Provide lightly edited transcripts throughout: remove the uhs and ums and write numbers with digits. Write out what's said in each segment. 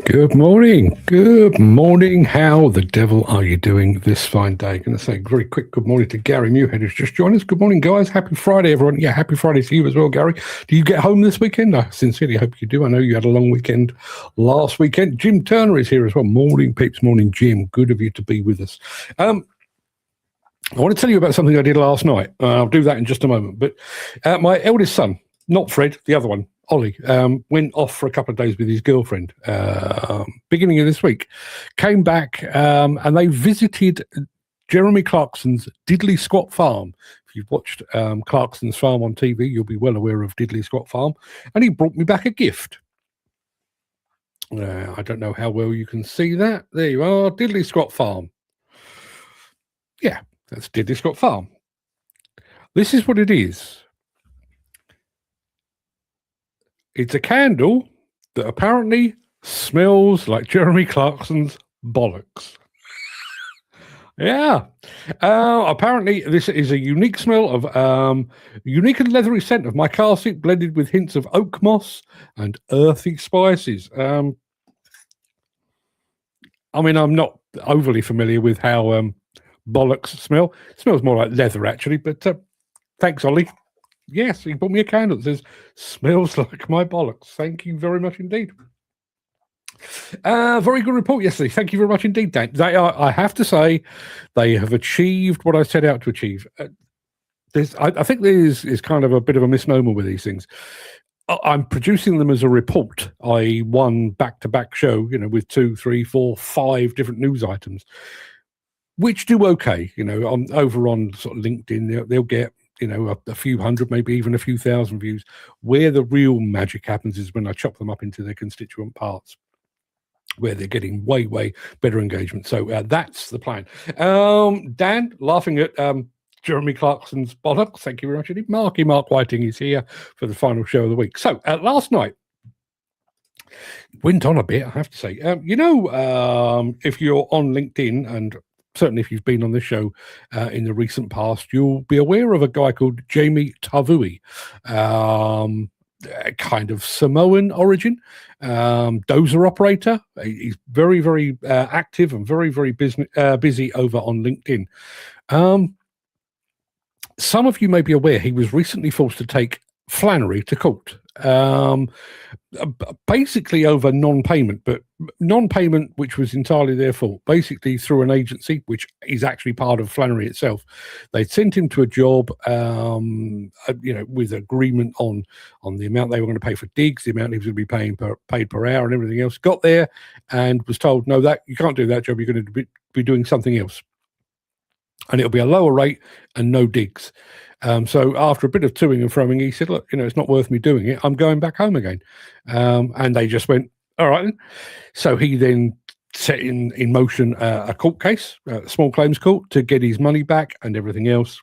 Good morning. Good morning. How the devil are you doing this fine day? Going to say a very quick good morning to Gary Muirhead, who's just joined us. Good morning, guys. Happy Friday, everyone. Yeah, happy Friday to you as well, Gary. Do you get home this weekend? I sincerely hope you do. I know you had a long weekend last weekend. Jim Turner is here as well. Morning, peeps. Morning, Jim. Good of you to be with us. I want to tell you about something I did last night. I'll do that in just a moment. But my eldest son, not Fred, the other one, Ollie, went off for a couple of days with his girlfriend beginning of this week, came back and they visited Jeremy Clarkson's Diddley Squat Farm. If you've watched Clarkson's farm on TV, you'll be well aware of Diddley Squat Farm. And he brought me back a gift. I don't know how well you can see that. There you are, Diddley Squat Farm. Yeah, that's Diddley Squat Farm. This is what it is. It's a candle that apparently smells like Jeremy Clarkson's bollocks. Yeah. Apparently, this is a unique smell of unique and leathery scent of my car seat blended with hints of oak moss and earthy spices. I mean, I'm not overly familiar with how bollocks smell. It smells more like leather, actually, but thanks, Ollie. Yes, he bought me a candle that says, smells like my bollocks. Thank you very much indeed. Very good report yesterday. Thank you very much indeed, Dan. They are, I have to say, they have achieved what I set out to achieve. I think there is kind of a bit of a misnomer with these things. I'm producing them as a report, i.e. one back-to-back show, with 2, 3, 4, 5 different news items, which do okay. Over on sort of LinkedIn, they'll get a few hundred, maybe even a few thousand views. Where the real magic happens is when I chop them up into their constituent parts, where they're getting way, way better engagement. So that's the plan. Dan, laughing at Jeremy Clarkson's bollocks. Thank you very much indeed. Mark Whiting is here for the final show of the week. So last night, went on a bit, I have to say. If you're on LinkedIn, and certainly if you've been on this show in the recent past, you'll be aware of a guy called Jamie Tavui, kind of Samoan origin, dozer operator. He's very, very active and very, very busy over on LinkedIn. Some of you may be aware he was recently forced to take Flannery to court, basically over non-payment, but non-payment which was entirely their fault, basically through an agency which is actually part of Flannery itself. They sent him to a job with agreement on the amount they were going to pay for digs, the amount he was going to be paid per hour and everything else. Got there and was told, no, that you can't do that job, you're going to be doing something else, and it'll be a lower rate and no digs. So after a bit of toing and froing, he said, look, it's not worth me doing it. I'm going back home again. And they just went, all right. So he then set in motion a court case, a small claims court, to get his money back and everything else.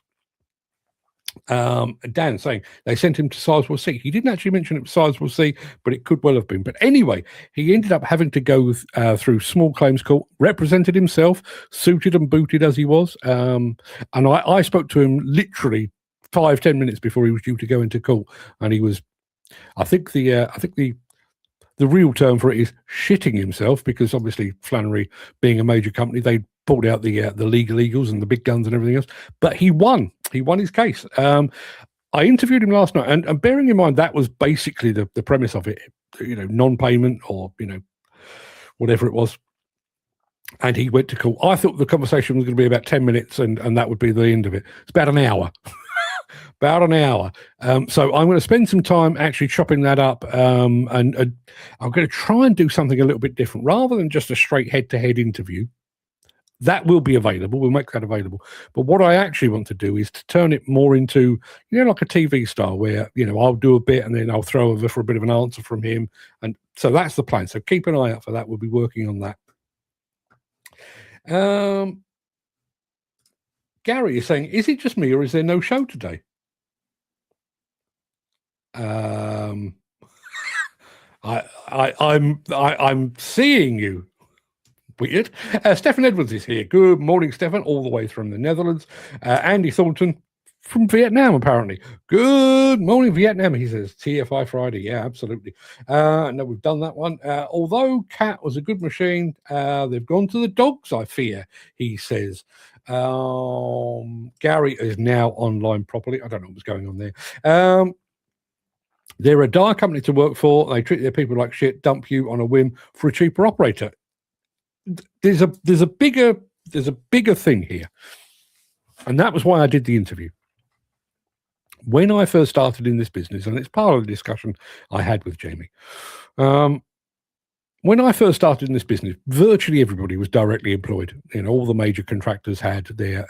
Dan saying they sent him to Sizewell C. He didn't actually mention it was Sizewell C, but it could well have been. But anyway, he ended up having to go through small claims court, represented himself, suited and booted as he was. And I spoke to him literally 5-10 minutes before he was due to go into court, and he was, I think the real term for it is shitting himself, because obviously Flannery being a major company, they pulled out the legal eagles and the big guns and everything else. But he won his case. I interviewed him last night, and bearing in mind that was basically the premise of it, non-payment or whatever it was. And he went to court. I thought the conversation was going to be about 10 minutes and that would be the end of it. It's about an hour. About an hour. So I'm going to spend some time actually chopping that up, and I'm going to try and do something a little bit different. Rather than just a straight head-to-head interview, that will be available. We'll make that available. But what I actually want to do is to turn it more into, like a TV style where, I'll do a bit and then I'll throw over for a bit of an answer from him. And so that's the plan. So keep an eye out for that. We'll be working on that. Gary is saying, is it just me or is there no show today? I'm seeing you. Weird. Stefan Edwards is here. Good morning, Stefan, all the way from the Netherlands. Andy Thornton, from Vietnam, apparently. Good morning, Vietnam, he says. TFI Friday. Yeah, absolutely. No, we've done that one. Although Cat was a good machine, they've gone to the dogs, I fear, he says. Gary is now online properly. I don't know what's going on there. They're a dire company to work for. They treat their people like shit, dump you on a whim for a cheaper operator. There's a bigger thing here. And that was why I did the interview. When I first started in this business, and it's part of the discussion I had with Jamie, when I first started in this business, virtually everybody was directly employed. All the major contractors had their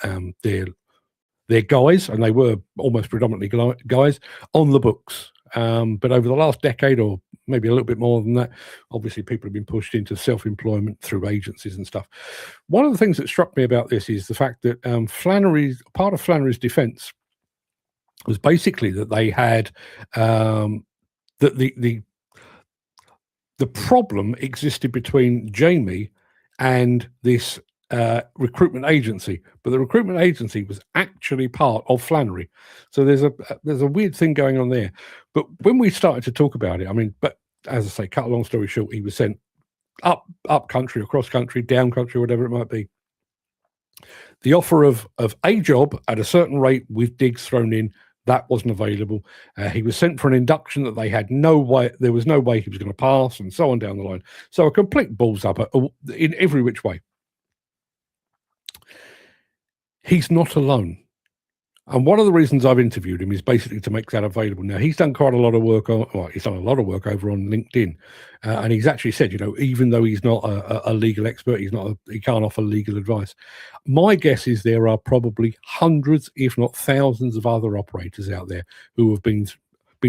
guys, and they were almost predominantly guys on the books. But over the last decade, or maybe a little bit more than that, obviously people have been pushed into self-employment through agencies and stuff. One of the things that struck me about this is the fact that part of Flannery's defense was basically that they had that the problem existed between Jamie and this recruitment agency, but the recruitment agency was actually part of Flannery. So there's a weird thing going on there. But when we started to talk about it, but as I say, cut a long story short, he was sent up country, across country, down country, whatever it might be. The offer of a job at a certain rate with digs thrown in, that wasn't available. He was sent for an induction that they had no way, there was no way he was going to pass, and so on down the line. So a complete balls up in every which way. He's not alone. And one of the reasons I've interviewed him is basically to make that available. Now, he's done quite a lot of work he's done a lot of work over on LinkedIn. And he's actually said, even though he's not a legal expert, he can't offer legal advice. My guess is there are probably hundreds, if not thousands of other operators out there who have been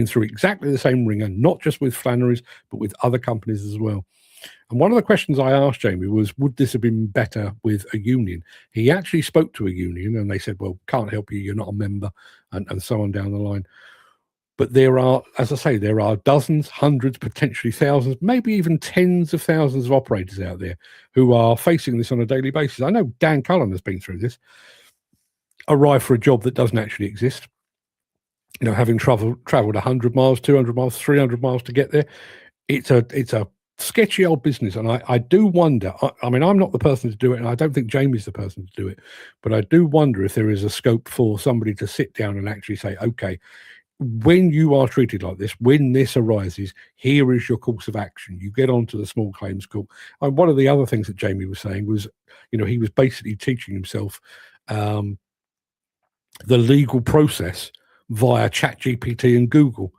through exactly the same ringer, not just with Flannery's, but with other companies as well. And one of the questions I asked Jamie was, would this have been better with a union? He actually spoke to a union and they said, well, can't help you, you're not a member, and so on down the line. But there are, as I say, there are dozens, hundreds, potentially thousands, maybe even tens of thousands of operators out there who are facing this on a daily basis. I know Dan Cullen has been through this. Arrive for a job that doesn't actually exist. Having traveled 100 miles, 200 miles, 300 miles to get there. It's a sketchy old business, and I do wonder. I'm not the person to do it, and I don't think Jamie's the person to do it, but I do wonder if there is a scope for somebody to sit down and actually say, okay, when you are treated like this, when this arises, here is your course of action. You get onto the small claims court. And one of the other things that Jamie was saying was, he was basically teaching himself the legal process via ChatGPT and Google,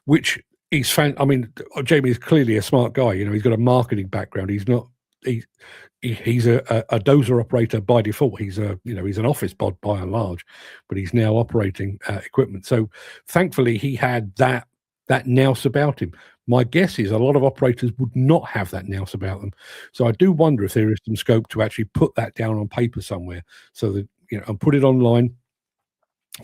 which he's Jamie is clearly a smart guy. He's got a marketing background. He's not. He's a dozer operator by default. He's an office bod by and large, but he's now operating equipment. So thankfully, he had that nous about him. My guess is a lot of operators would not have that nous about them. So I do wonder if there is some scope to actually put that down on paper somewhere, so that and put it online.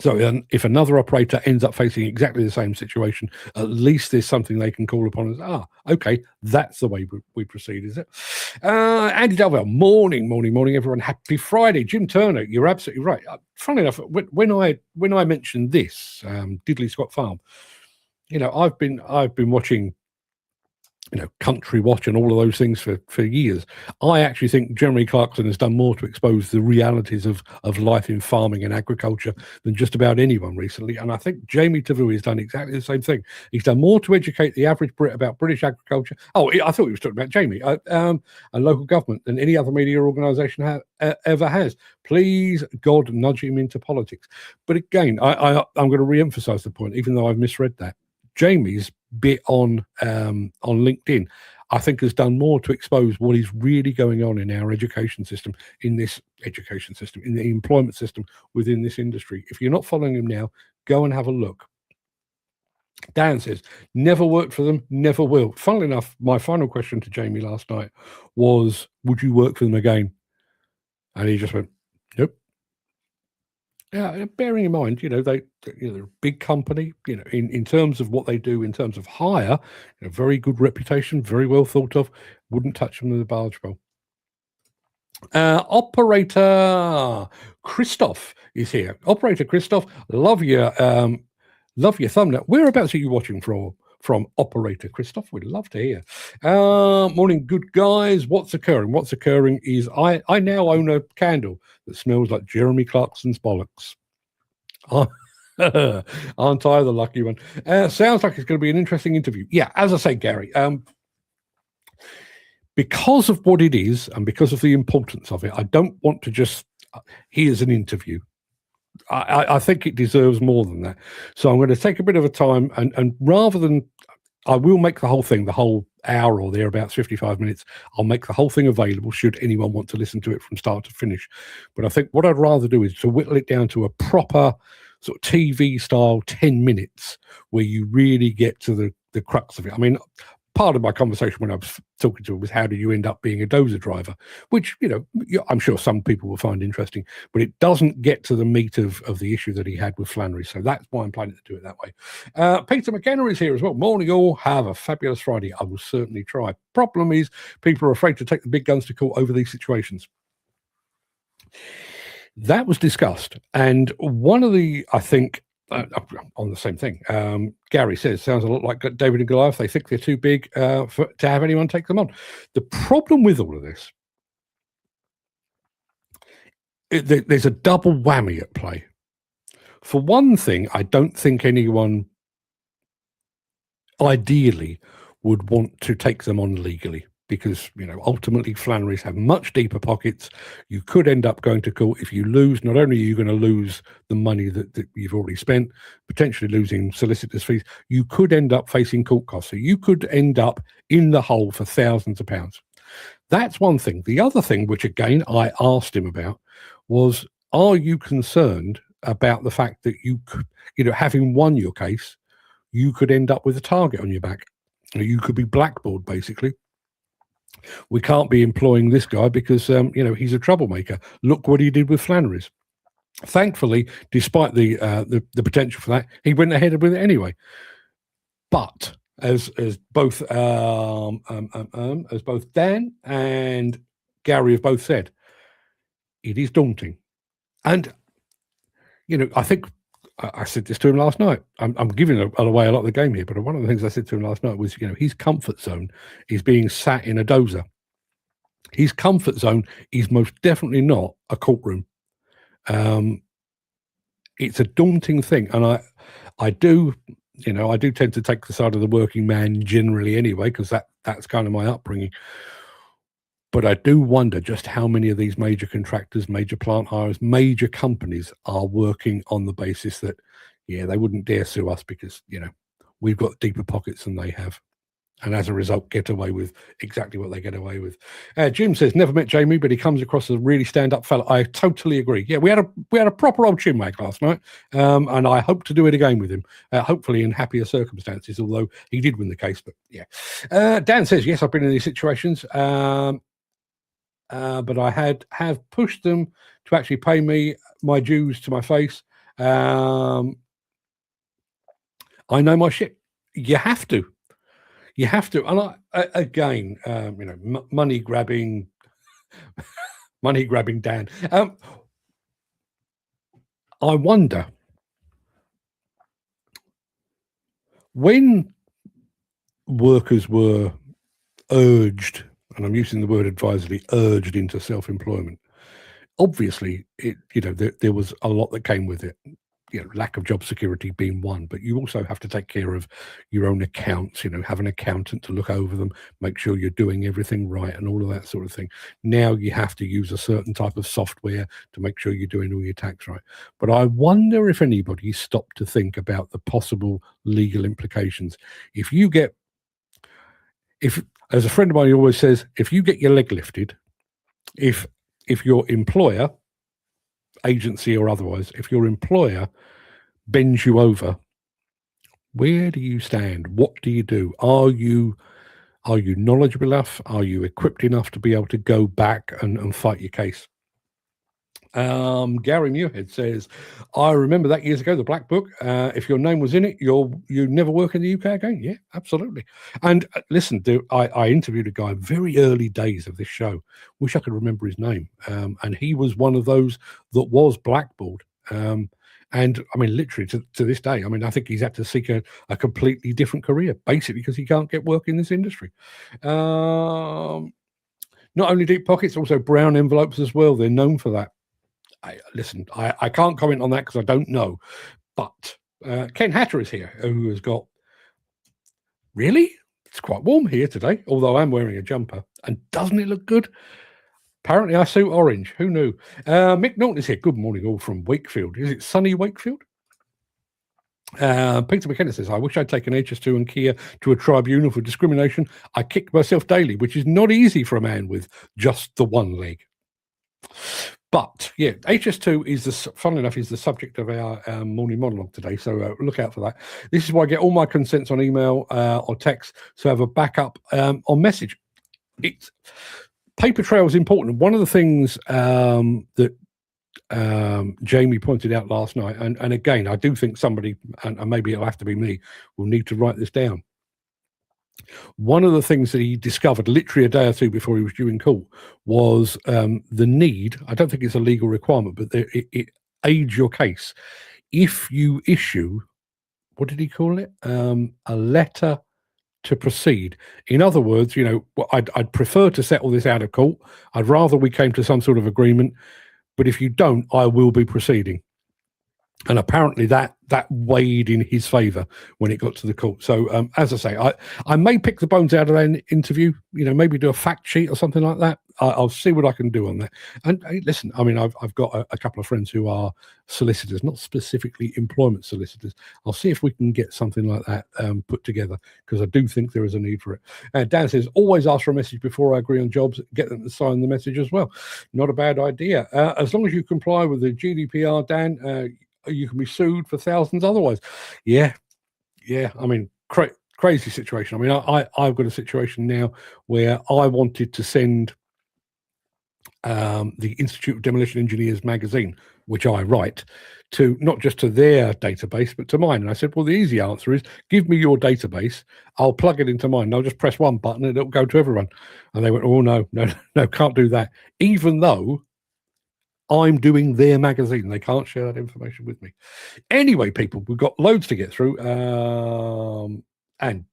So if another operator ends up facing exactly the same situation, at least there's something they can call upon as, okay, that's the way we proceed, is it? Andy Delvell, morning, everyone. Happy Friday. Jim Turner, you're absolutely right. Funny enough, when I mentioned this, Diddley Scott Farm, I've been watching Country Watch and all of those things for years. I actually think Jeremy Clarkson has done more to expose the realities of life in farming and agriculture than just about anyone recently. And I think Jamie Tavui has done exactly the same thing. He's done more to educate the average Brit about British agriculture. Oh, I thought he was talking about Jamie and local government than any other media organisation ever has. Please, God, nudge him into politics. But again, I'm going to re-emphasise the point, even though I've misread that. Jamie's bit on LinkedIn, I think, has done more to expose what is really going on in our education system, in the employment system within this industry. If you're not following him now, go and have a look. Dan says, never worked for them, never will. Funnily enough, my final question to Jamie last night was, would you work for them again? And he just went, nope. Yeah, bearing in mind, they're a big company, in terms of what they do, in terms of hire, very good reputation, very well thought of, wouldn't touch them with a barge pole. Operator Christoph is here. Operator Christoph, love your thumbnail. Whereabouts are you watching from Operator Christoph? We'd love to hear. Morning, good guys. What's occurring? What's occurring is I now own a candle that smells like Jeremy Clarkson's bollocks. Aren't I the lucky one? Sounds like it's going to be an interesting interview. Yeah, as I say, Gary, because of what it is and because of the importance of it, I don't want to just, here's an interview. I think it deserves more than that. So I'm going to take a bit of a time and rather than, I will make the whole thing, the whole hour or thereabouts, 55 minutes, I'll make the whole thing available should anyone want to listen to it from start to finish. But I think what I'd rather do is to whittle it down to a proper sort of TV style 10 minutes where you really get to the crux of it. I mean, part of my conversation when I was talking to him was how do you end up being a dozer driver, which, you know, I'm sure some people will find interesting, but it doesn't get to the meat of the issue that he had with Flannery. So that's why I'm planning to do it that way. Peter McKenna is here as well. Morning all. Have a fabulous Friday. I will certainly try. Problem is people are afraid to take the big guns to court over these situations. That was discussed. And one of the, I think, on the same thing, Gary says, sounds a lot like David and Goliath. They think they're too big to have anyone take them on. The problem with all of this, there's a double whammy at play. For one thing, I don't think anyone ideally would want to take them on legally because, you know, ultimately Flannery's have much deeper pockets. You could end up going to court. If you lose, not only are you going to lose the money that you've already spent, potentially losing solicitors' fees, you could end up facing court costs. So you could end up in the hole for thousands of pounds. That's one thing. The other thing, which again I asked him about, was, are you concerned about the fact that you could, you know, having won your case, you could end up with a target on your back? You could be blackballed, basically. We can't be employing this guy because, you know, he's a troublemaker. Look what he did with Flannery's. Thankfully, despite the potential for that, he went ahead with it anyway. But as both Dan and Gary have both said, it is daunting. And, you know, I think I said this to him last night. I'm giving away a lot of the game here, but one of the things I said to him last night was, you know, his comfort zone is being sat in a dozer. His comfort zone is most definitely not a courtroom. It's a daunting thing, and I do, you know, I do tend to take the side of the working man generally anyway, because that's kind of my upbringing. But I do wonder just how many of these major contractors, major plant hires, major companies are working on the basis that, yeah, they wouldn't dare sue us because, you know, we've got deeper pockets than they have. And as a result, get away with exactly what they get away with. Jim says, never met Jamie, but he comes across as a really stand-up fella. I totally agree. Yeah, we had a proper old chinwag last night, and I hope to do it again with him, hopefully in happier circumstances, although he did win the case. But yeah. Dan says, yes, I've been in these situations. But I have pushed them to actually pay me my dues to my face. I know my shit. You have to. And again, you know, money grabbing Dan. I wonder when workers were urged, and I'm using the word advisedly, urged into self-employment. Obviously, there was a lot that came with it. You know, lack of job security being one, but you also have to take care of your own accounts. You know, have an accountant to look over them, make sure you're doing everything right, and all of that sort of thing. Now you have to use a certain type of software to make sure you're doing all your tax right. But I wonder if anybody stopped to think about the possible legal implications. If, as a friend of mine always says, if you get your leg lifted, if your employer, agency or otherwise, if your employer bends you over, where do you stand? What do you do? Are you knowledgeable enough? Are you equipped enough to be able to go back and fight your case? Gary Muirhead says, I remember that years ago, the Black Book. If your name was in it, you never work in the UK again. Yeah, absolutely. And listen, I interviewed a guy very early days of this show. Wish I could remember his name. And he was one of those that was blackballed. And I mean, literally to this day, I mean, I think he's had to seek a completely different career, basically because he can't get work in this industry. Not only deep pockets, also brown envelopes as well. They're known for that. Listen, I can't comment on that because I don't know. But Ken Hatter is here, who has got... Really? It's quite warm here today, although I'm wearing a jumper. And doesn't it look good? Apparently I suit orange. Who knew? Mick Norton is here. Good morning, all from Wakefield. Is it sunny Wakefield? Peter McKenna says, I wish I'd taken HS2 and Kia to a tribunal for discrimination. I kick myself daily, which is not easy for a man with just the one leg. But yeah, HS2 is funnily enough, is the subject of our morning monologue today. So look out for that. This is why I get all my consents on email or text, so I have a backup on message. Paper trail is important. One of the things that Jamie pointed out last night, and again, I do think somebody, and maybe it'll have to be me, will need to write this down. One of the things that he discovered literally a day or two before he was due in court was the need, I don't think it's a legal requirement, but it aids your case. If you issue, what did he call it? A letter to proceed. In other words, I'd prefer to settle this out of court. I'd rather we came to some sort of agreement, but if you don't, I will be proceeding. And apparently that weighed in his favour when it got to the court. So as I say, I may pick the bones out of that interview, maybe do a fact sheet or something like that. I'll see what I can do on that. And listen, I mean, I've got a couple of friends who are solicitors, not specifically employment solicitors. I'll see if we can get something like that put together, because I do think there is a need for it. Dan says, always ask for a message before I agree on jobs, get them to sign the message as well. Not a bad idea. As long as you comply with the GDPR, Dan, you can be sued for thousands otherwise. Yeah. I mean, crazy situation. I mean, I've got a situation now where I wanted to send the Institute of Demolition Engineers magazine, which I write, to not just to their database, but to mine. And I said, well, the easy answer is give me your database. I'll plug it into mine. I'll just press one button and it'll go to everyone. And they went, oh, no, can't do that. Even though I'm doing their magazine. They can't share that information with me. Anyway, people, we've got loads to get through. And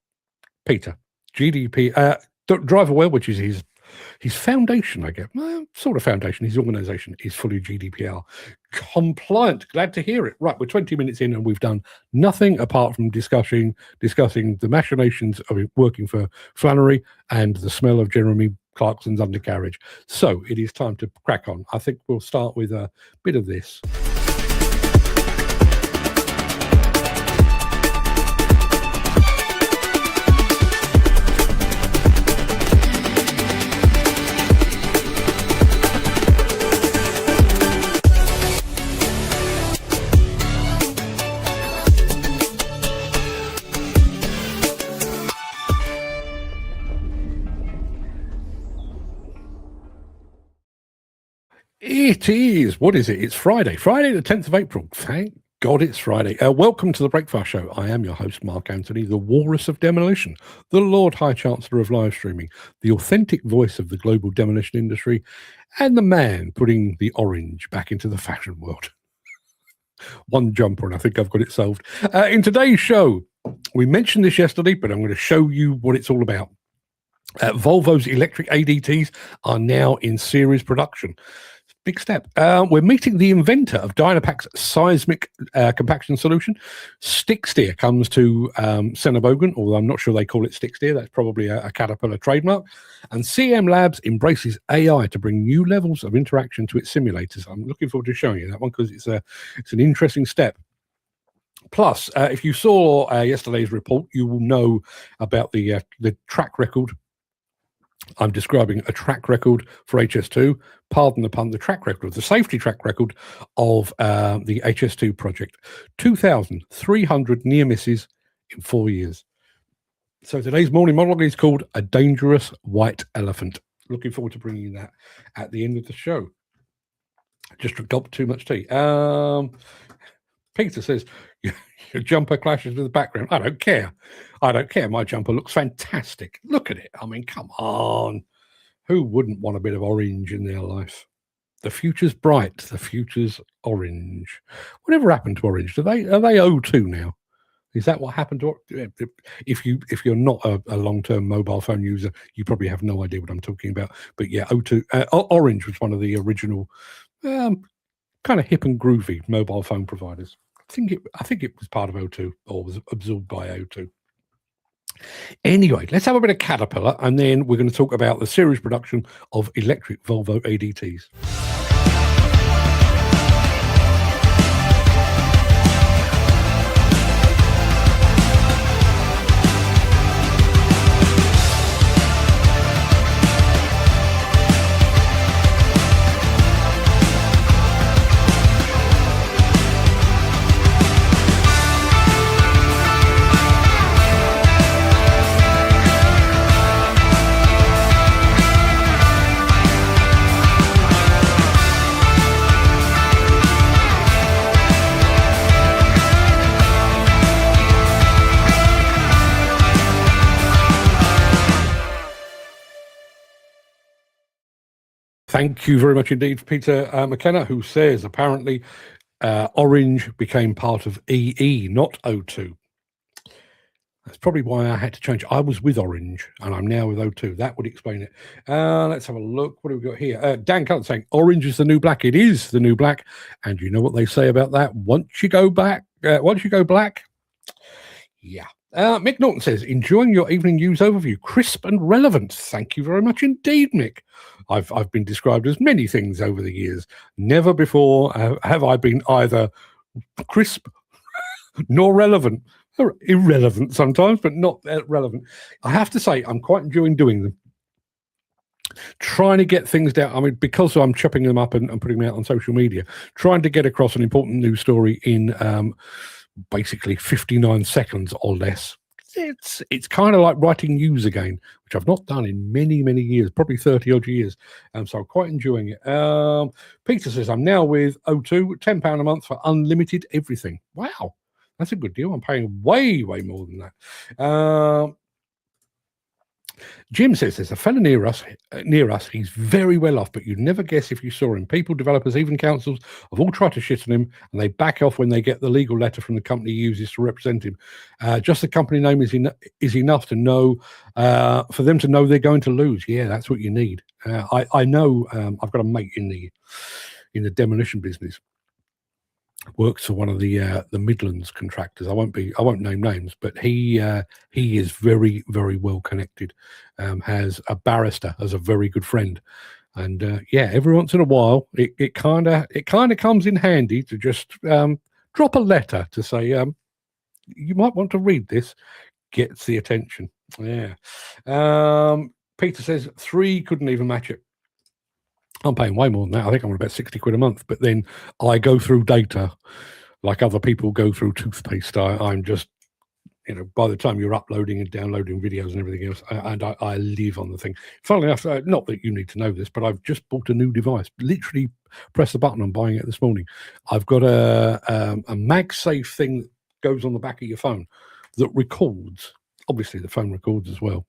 Peter, GDP, Driver Well, which is his foundation, I guess. Sort of foundation. His organisation is fully GDPR compliant. Glad to hear it. Right, we're 20 minutes in and we've done nothing apart from discussing the machinations of working for Flannery and the smell of Jeremy Clarkson's undercarriage. So it is time to crack on. I think we'll start with a bit of this. It is. What is it? It's Friday the 10th of April. Thank God it's Friday. Welcome to the Breakfast Show. I am your host, Mark Anthony, the Walrus of Demolition, the Lord High Chancellor of live streaming, the authentic voice of the global demolition industry, and the man putting the orange back into the fashion world. One jumper, and I think I've got it solved. In today's show, we mentioned this yesterday, but I'm going to show you what it's all about. Volvo's electric ADTs are now in series production. Big step. We're meeting the inventor of Dynapac's seismic compaction solution. Stick steer comes to Sennebogen, although I'm not sure they call it stick steer. That's probably a Caterpillar trademark. And CM Labs embraces AI to bring new levels of interaction to its simulators. I'm looking forward to showing you that one because it's an interesting step. Plus, if you saw yesterday's report, you will know about the track record. I'm describing a track record for HS2, pardon the pun, the track record, the safety track record of the HS2 project. 2,300 near misses in 4 years. So today's morning monologue is called A Dangerous White Elephant. Looking forward to bringing you that at the end of the show. Just gulped too much tea. Peter says, your jumper clashes with the background. I don't care. I don't care. My jumper looks fantastic. Look at it. I mean, come on. Who wouldn't want a bit of orange in their life? The future's bright. The future's orange. Whatever happened to orange? Are they O2 now? Is that what happened to? If you're not a long-term mobile phone user, you probably have no idea what I'm talking about. But yeah, O2 Orange was one of the original kind of hip and groovy mobile phone providers. I think it was part of O2 or was absorbed by O2. Anyway, let's have a bit of Caterpillar, and then we're going to talk about the series production of electric Volvo ADTs. Thank you very much indeed, Peter McKenna, who says apparently Orange became part of EE, not O2. That's probably why I had to change. I was with Orange and I'm now with O2. That would explain it. Let's have a look. What do we got here? Dan Cullen saying Orange is the new black. It is the new black. And you know what they say about that? Once you go black, yeah. Mick Norton says, enjoying your evening news overview, crisp and relevant. Thank you very much indeed, Mick. I've been described as many things over the years. Never before have I been either crisp nor relevant. Or irrelevant sometimes, but not relevant. I have to say, I'm quite enjoying doing them. Trying to get things down. I mean, because I'm chopping them up and putting them out on social media, trying to get across an important news story in basically 59 seconds or less. It's kind of like writing news again, which I've not done in many, many years, probably 30 odd years. So I'm quite enjoying it. Peter says, I'm now with O2, £10 a month for unlimited everything. Wow, that's a good deal. I'm paying way, way more than that. Jim says there's a fella near us. He's very well off, but you'd never guess if you saw him. People, developers, even councils have all tried to shit on him, and they back off when they get the legal letter from the company he uses to represent him. Just the company name is enough to know, for them to know they're going to lose. Yeah, that's what you need. I know. I've got a mate in the demolition business. Works for one of the Midlands contractors. I won't name names, but he is very, very well connected. Has a barrister as a very good friend, and yeah, every once in a while, it kind of comes in handy to just drop a letter to say you might want to read this. Gets the attention. Yeah. Peter says 3 couldn't even match it. I'm paying way more than that. I think I'm on about 60 quid a month, but then I go through data like other people go through toothpaste. I'm just, by the time you're uploading and downloading videos and everything else, and I live on the thing. Funnily enough, not that you need to know this, but I've just bought a new device. Literally press the button. I'm buying it this morning. I've got a MagSafe thing that goes on the back of your phone that records. Obviously, the phone records as well.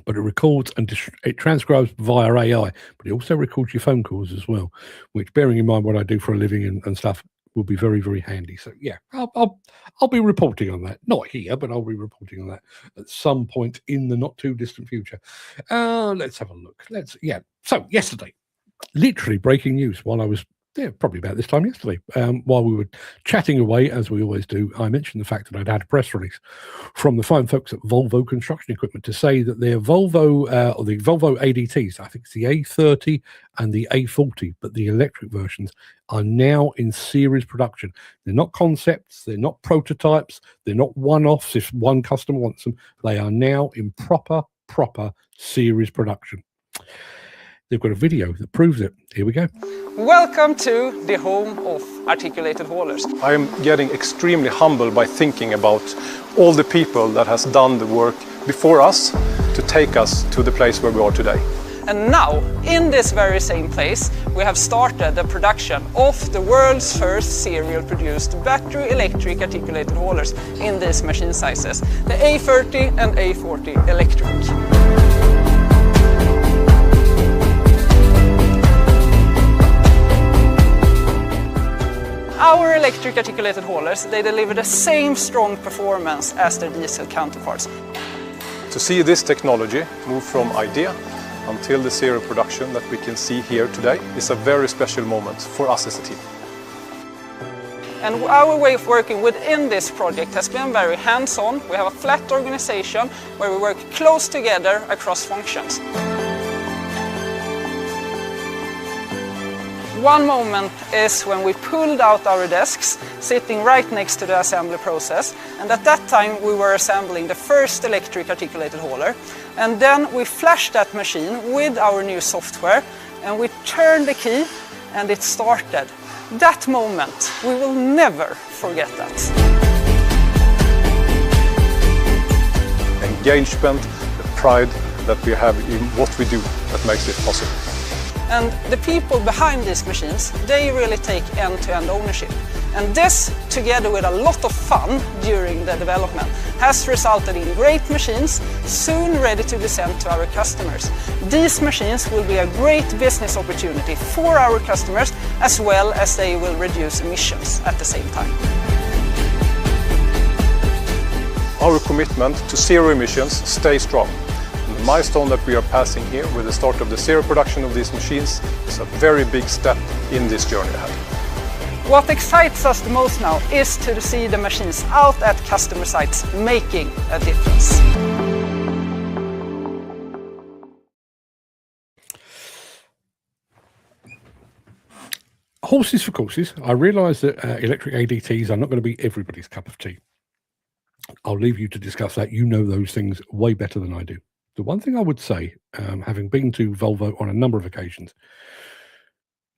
But it records and it transcribes via AI, but it also records your phone calls as well, which, bearing in mind what I do for a living and stuff, will be very, very handy. So yeah, I'll be reporting on that. Not here, but I'll be reporting on that at some point in the not too distant future. Let's have a look. So yesterday, literally breaking news while I was probably about this time yesterday, while we were chatting away, as we always do, I mentioned the fact that I'd had a press release from the fine folks at Volvo Construction Equipment to say that their Volvo, or the Volvo ADTs, I think it's the A30 and the A40, but the electric versions are now in series production. They're not concepts, they're not prototypes, they're not one-offs if one customer wants them. They are now in proper series production. They've got a video that proves it. Here we go. Welcome to the home of articulated haulers. I am getting extremely humbled by thinking about all the people that has done the work before us to take us to the place where we are today. And now, in this very same place, we have started the production of the world's first serial produced battery electric articulated haulers in these machine sizes, the A30 and A40 electric. Our electric articulated haulers, they deliver the same strong performance as their diesel counterparts. To see this technology move from idea until the serial production that we can see here today is a very special moment for us as a team. And our way of working within this project has been very hands-on. We have a flat organization where we work close together across functions. One moment is when we pulled out our desks, sitting right next to the assembly process, and at that time we were assembling the first electric articulated hauler. And then we flashed that machine with our new software, and we turned the key, and it started. That moment, we will never forget that. Engagement, the pride that we have in what we do that makes it possible. And the people behind these machines, they really take end-to-end ownership. And this, together with a lot of fun during the development, has resulted in great machines, soon ready to be sent to our customers. These machines will be a great business opportunity for our customers, as well as they will reduce emissions at the same time. Our commitment to zero emissions stays strong. The milestone that we are passing here with the start of the serial production of these machines is a very big step in this journey ahead. What excites us the most now is to see the machines out at customer sites making a difference. Horses for courses. I realise that electric ADTs are not going to be everybody's cup of tea. I'll leave you to discuss that. You know those things way better than I do. The one thing I would say, having been to Volvo on a number of occasions,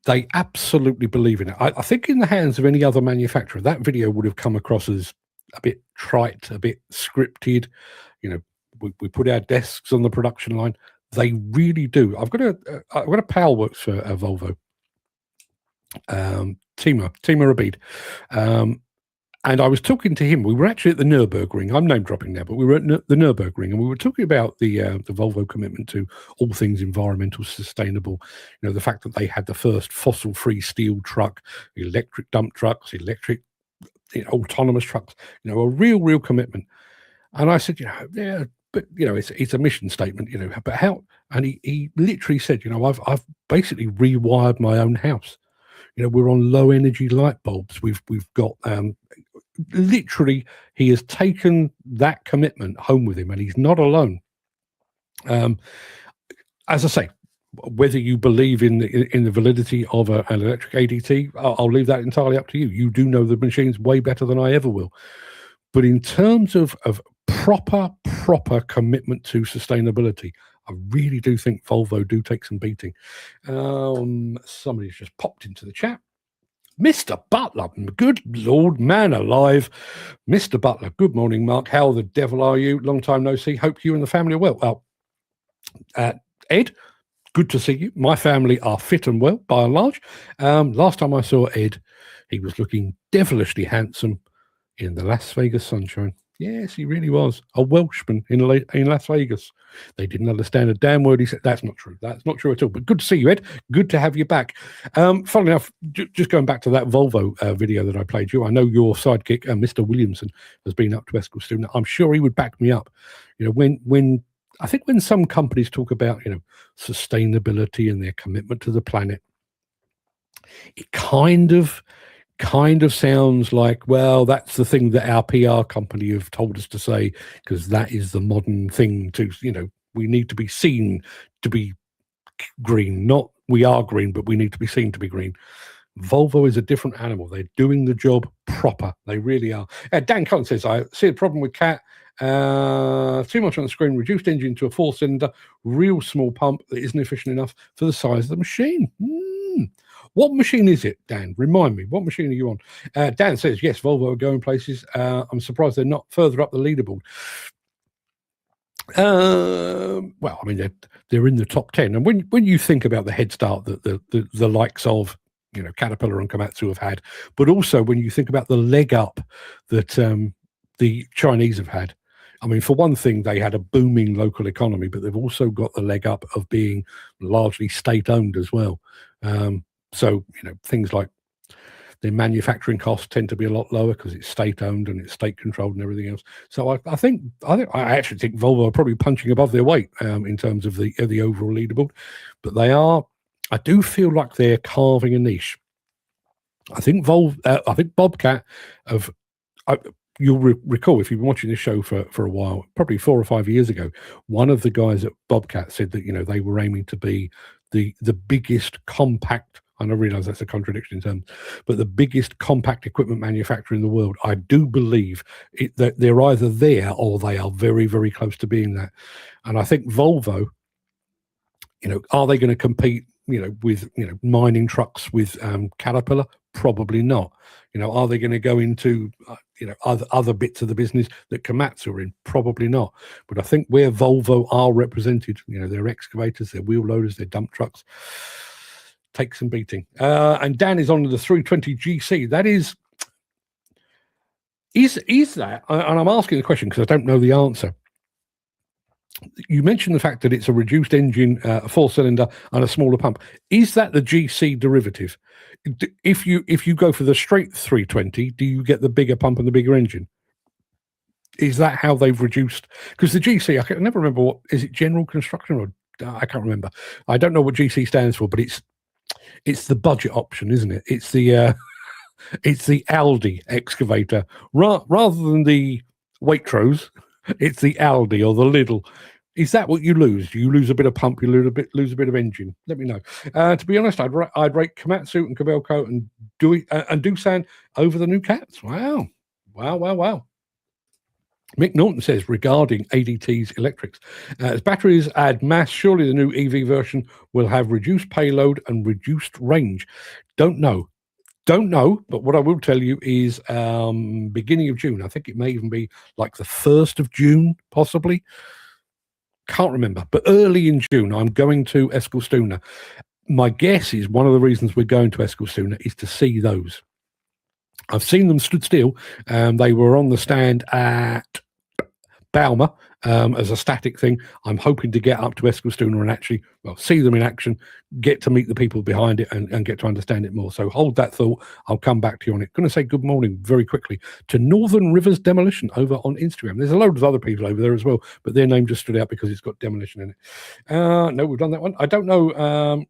they absolutely believe in it. I think in the hands of any other manufacturer, that video would have come across as a bit trite, a bit scripted. You know, we put our desks on the production line. They really do. I've got a pal works for Volvo, Tima Abid. And I was talking to him. We were actually at the Nürburgring. I'm name dropping now, but we were at the Nürburgring, and we were talking about the Volvo commitment to all things environmental, sustainable. You know, the fact that they had the first fossil-free steel truck, electric dump trucks, electric autonomous trucks. You know, a real commitment. And I said, yeah, but it's a mission statement. But how? And he literally said, I've basically rewired my own house. We're on low energy light bulbs. We've got literally, he has taken that commitment home with him, and he's not alone. As I say, whether you believe in the validity of an electric ADT, I'll leave that entirely up to you. You do know the machines way better than I ever will. But in terms of proper commitment to sustainability, I really do think Volvo do take some beating. Somebody's just popped into the chat. Mr. Butler, good Lord, man alive. Mr. Butler, good morning, Mark. How the devil are you? Long time no see. Hope you and the family are well. Ed, good to see you. My family are fit and well, by and large. Last time I saw Ed, he was looking devilishly handsome in the Las Vegas sunshine. Yes, he really was. A Welshman in Las Vegas. They didn't understand a damn word he said. That's not true. That's not true at all. But good to see you, Ed. Good to have you back. Funnily enough, just going back to that Volvo video that I played you, I know your sidekick, Mr. Williamson, has been up to Eskilstuna. I'm sure he would back me up. When some companies talk about, sustainability and their commitment to the planet, it kind of sounds like, well, that's the thing that our PR company have told us to say, because that is the modern thing to, we need to be seen to be green. Not we are green, but we need to be seen to be green. Volvo is a different animal. They're doing the job proper. They really are. Dan Cullen says, I see a problem with CAT. Too much on the screen, reduced engine to a 4-cylinder, real small pump that isn't efficient enough for the size of the machine. What machine is it, Dan? Remind me. What machine are you on? Dan says, yes, Volvo are going places. I'm surprised they're not further up the leaderboard. Well, I mean, they're in the top 10. And when you think about the head start that the likes of, Caterpillar and Komatsu have had, but also when you think about the leg up that the Chinese have had. I mean, for one thing, they had a booming local economy, but they've also got the leg up of being largely state-owned as well. So, things like their manufacturing costs tend to be a lot lower because it's state-owned and it's state-controlled and everything else. So I actually think Volvo are probably punching above their weight in terms of the overall leaderboard, but I do feel like they're carving a niche. I think Bobcat you'll recall, if you've been watching this show for a while, probably 4 or 5 years ago, one of the guys at Bobcat said that they were aiming to be the biggest compact, and I realise that's a contradiction in terms, but the biggest compact equipment manufacturer in the world. I do believe that they're either there or they are very, very close to being that. And I think Volvo, are they going to compete, with mining trucks with Caterpillar? Probably not. Are they going to go into other bits of the business that Komatsu are in? Probably not. But I think where Volvo are represented, their excavators, their wheel loaders, their dump trucks, take some beating. And Dan is on the 320 GC. That is that? And I'm asking the question because I don't know the answer. You mentioned the fact that it's a reduced engine, a 4-cylinder, and a smaller pump. Is that the GC derivative? If you go for the straight 320, do you get the bigger pump and the bigger engine? Is that how they've reduced? Because the GC, I can never remember is it General Construction or I can't remember. I don't know what GC stands for, but it's the budget option, isn't it? It's the it's the Aldi excavator rather than the Waitrose. It's the Aldi or the Lidl. Is that what you lose? You lose a bit of pump, you lose a bit of engine. Let me know. To be honest, I'd rate Komatsu and Kobelco and Doosan over the new Cats. Wow. Mick Norton says regarding ADTs electrics, as batteries add mass, surely the new EV version will have reduced payload and reduced range. Don't know, but what I will tell you is beginning of June. I think it may even be like the 1st of June, possibly. Can't remember, but early in June, I'm going to Eskilstuna. My guess is one of the reasons we're going to Eskilstuna is to see those. I've seen them stood still. They were on the stand at Bauma as a static thing. I'm hoping to get up to Eskilstuna and actually see them in action, get to meet the people behind it and get to understand it more. So hold that thought. I'll come back to you on it. Going to say good morning very quickly to Northern Rivers Demolition over on Instagram. There's a load of other people over there as well, but their name just stood out because it's got demolition in it. No, we've done that one. I don't know.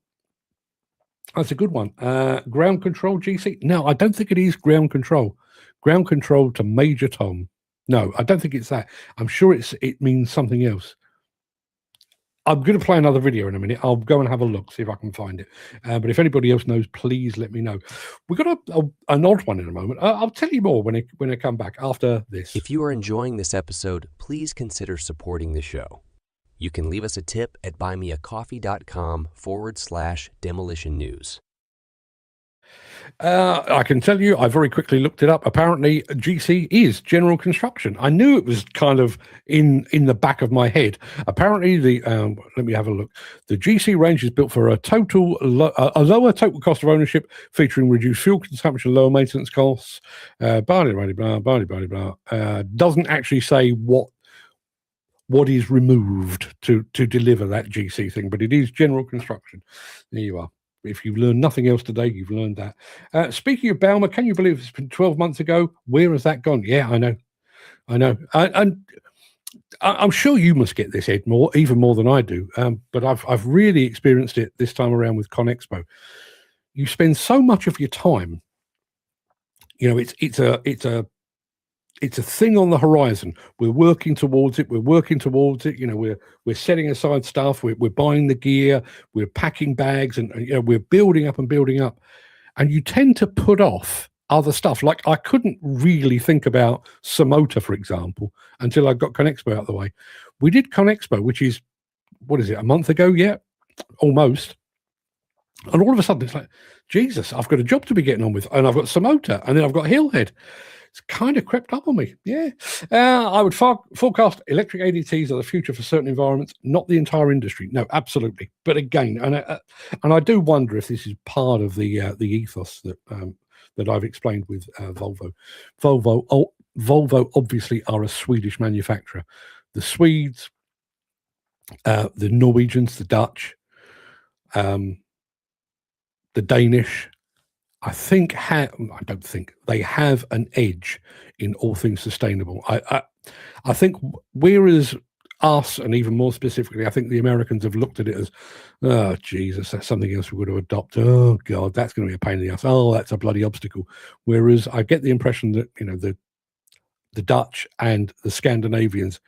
That's a good one. Ground control GC. No, I don't think it is ground control. Ground control to Major Tom. No, I don't think it's that. I'm sure it means something else. I'm going to play another video in a minute. I'll go and have a look, see if I can find it. But if anybody else knows, please let me know. We've got an odd one in a moment. I'll tell you more when I come back after this. If you are enjoying this episode, please consider supporting the show. You can leave us a tip at buymeacoffee.com/demolition news. I can tell you, I very quickly looked it up. Apparently, GC is General Construction. I knew it was kind of in the back of my head. Apparently, let me have a look. The GC range is built for a lower total cost of ownership, featuring reduced fuel consumption, lower maintenance costs. Doesn't actually say what is removed to deliver that GC thing, but it is General Construction. There you are. If you've learned nothing else today, you've learned that. Speaking of Bauma, can you believe it's been 12 months ago? Where has that gone? Yeah, I know. And I'm sure you must get this, Ed, even more than I do. But I've really experienced it this time around with ConExpo. You spend so much of your time, it's a thing on the horizon. We're working towards it. We're setting aside stuff. We're buying the gear. We're packing bags, and we're building up. And you tend to put off other stuff. Like I couldn't really think about Samota, for example, until I got ConExpo out of the way. We did ConExpo, which is a month ago? Yeah, almost. And all of a sudden, it's like, Jesus, I've got a job to be getting on with, and I've got Samota, and then I've got Hillhead. It's kind of crept up on me. Yeah. I would forecast electric ADTs are the future for certain environments, not the entire industry. No, absolutely. But again, and I do wonder if this is part of the ethos that I've explained with Volvo. Volvo obviously are a Swedish manufacturer. The Swedes, the Norwegians, the Dutch, the Danish, I don't think they have an edge in all things sustainable. I think whereas us, and even more specifically, I think the Americans have looked at it as, oh, Jesus, that's something else we've got to adopt. Oh, God, that's going to be a pain in the ass. Oh, that's a bloody obstacle. Whereas I get the impression that, the Dutch and the Scandinavians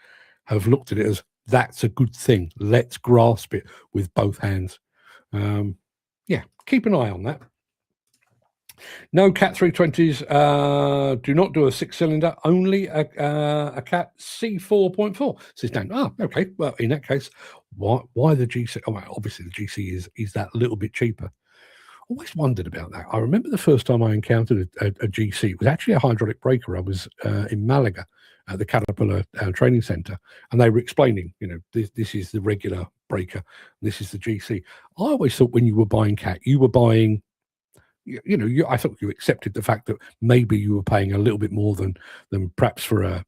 have looked at it as, that's a good thing. Let's grasp it with both hands. Keep an eye on that. No Cat 320s. Do not do a 6-cylinder. Only a Cat C4.4. Says Dan. Oh, okay. Well, in that case, why the GC? Oh, well, obviously the GC is that little bit cheaper. Always wondered about that. I remember the first time I encountered a GC. It was actually a hydraulic breaker. I was in Malaga at the Caterpillar training center, and they were explaining, this is the regular breaker, this is the GC. I always thought when you were buying Cat, you were buying, I thought you accepted the fact that maybe you were paying a little bit more than perhaps for a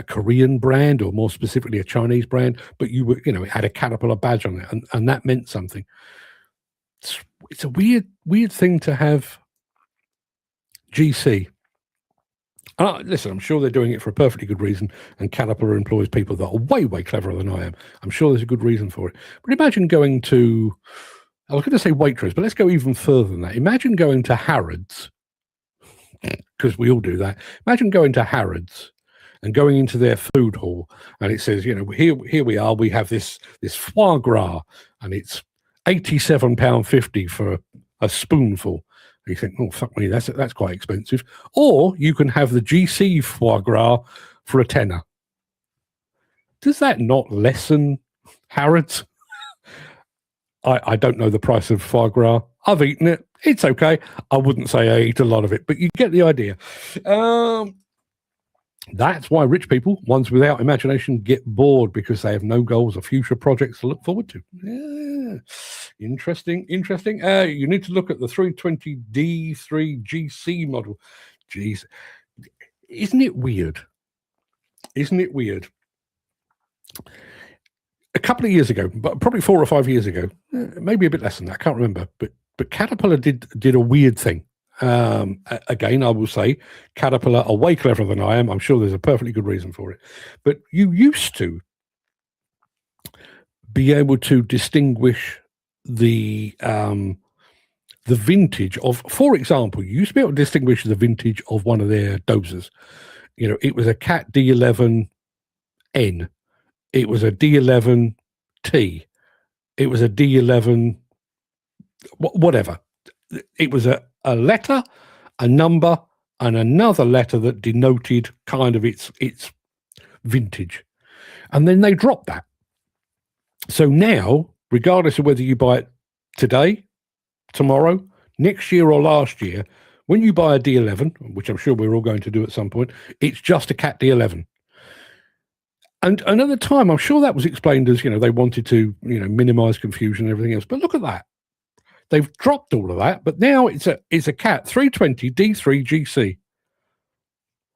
Korean brand, or more specifically a Chinese brand, but you were, it had a Caterpillar badge on it, and that meant something. It's a weird thing to have GC. Listen, I'm sure they're doing it for a perfectly good reason, and Caterpillar employs people that are way, way cleverer than I am. I'm sure there's a good reason for it. But imagine going to, I was going to say Waitrose, but let's go even further than that. Imagine going to Harrods, because we all do that. Imagine going to Harrods and going into their food hall, and it says, here we are, we have this foie gras, and it's £87.50 for a spoonful. You think, oh, fuck me, that's quite expensive. Or you can have the GC foie gras for a tenner. Does that not lessen Harrods? I don't know the price of foie gras. I've eaten it. It's okay. I wouldn't say I eat a lot of it, but you get the idea. That's why rich people, ones without imagination, get bored, because they have no goals or future projects to look forward to. Yeah. Interesting. You need to look at the 320D3 GC model. Jeez. Isn't it weird? A couple of years ago, but probably 4 or 5 years ago, maybe a bit less than that, I can't remember, but Caterpillar did a weird thing. Again, I will say Caterpillar are way cleverer than I am. I'm sure there's a perfectly good reason for it. But you used to be able to distinguish the vintage of, for example, you used to be able to distinguish the vintage of one of their dozers. It was a Cat D11N. It was a D11T. It was a D11, whatever. It was a letter, a number, and another letter that denoted kind of its vintage. And then they dropped that. So now, regardless of whether you buy it today, tomorrow, next year, or last year, when you buy a D11, which I'm sure we're all going to do at some point, it's just a Cat D11. And at the time, I'm sure that was explained as, they wanted to, minimize confusion and everything else. But look at that. They've dropped all of that, but now it's a Cat 320 D3 GC.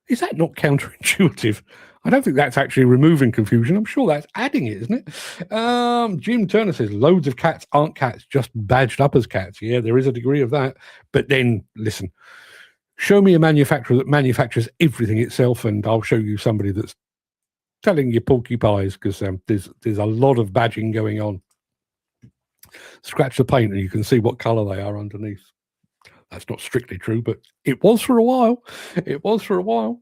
Is that not counterintuitive? I don't think that's actually removing confusion. I'm sure that's adding it, isn't it? Jim Turner says loads of cats aren't cats, just badged up as cats. Yeah, there is a degree of that. But then, listen, show me a manufacturer that manufactures everything itself, and I'll show you somebody that's telling you porky pies, because there's a lot of badging going on. Scratch the paint and you can see what color they are underneath. That's not strictly true, but it was for a while.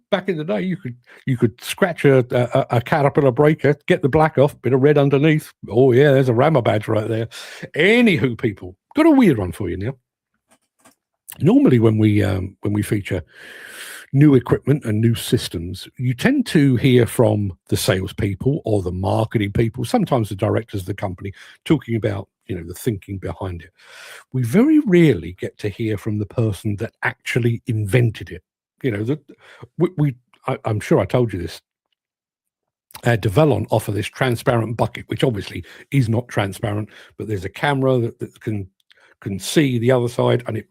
Back in the day, you could scratch a Caterpillar breaker, get the black off, bit of red underneath. Oh yeah, there's a Rammer badge right there. Anywho, people, got a weird one for you now. Normally when we feature new equipment and new systems, you tend to hear from the salespeople or the marketing people, sometimes the directors of the company, talking about the thinking behind it. We very rarely get to hear from the person that actually invented it. You know, I'm sure I told you this. Devellon offer this transparent bucket, which obviously is not transparent, but there's a camera that can see the other side, and it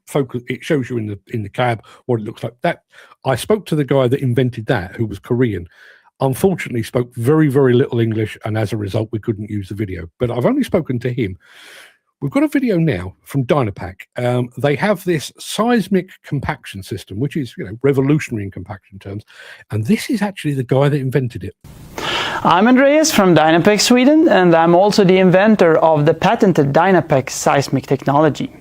shows you in the cab what it looks like. That I spoke to the guy that invented that, who was Korean. Unfortunately, spoke very, very little English, and as a result, we couldn't use the video. But I've only spoken to him. We've got a video now from Dynapac. They have this seismic compaction system, which is, you know, revolutionary in compaction terms. And this is actually the guy that invented it. I'm Andreas from Dynapac Sweden, and I'm also the inventor of the patented Dynapac seismic technology.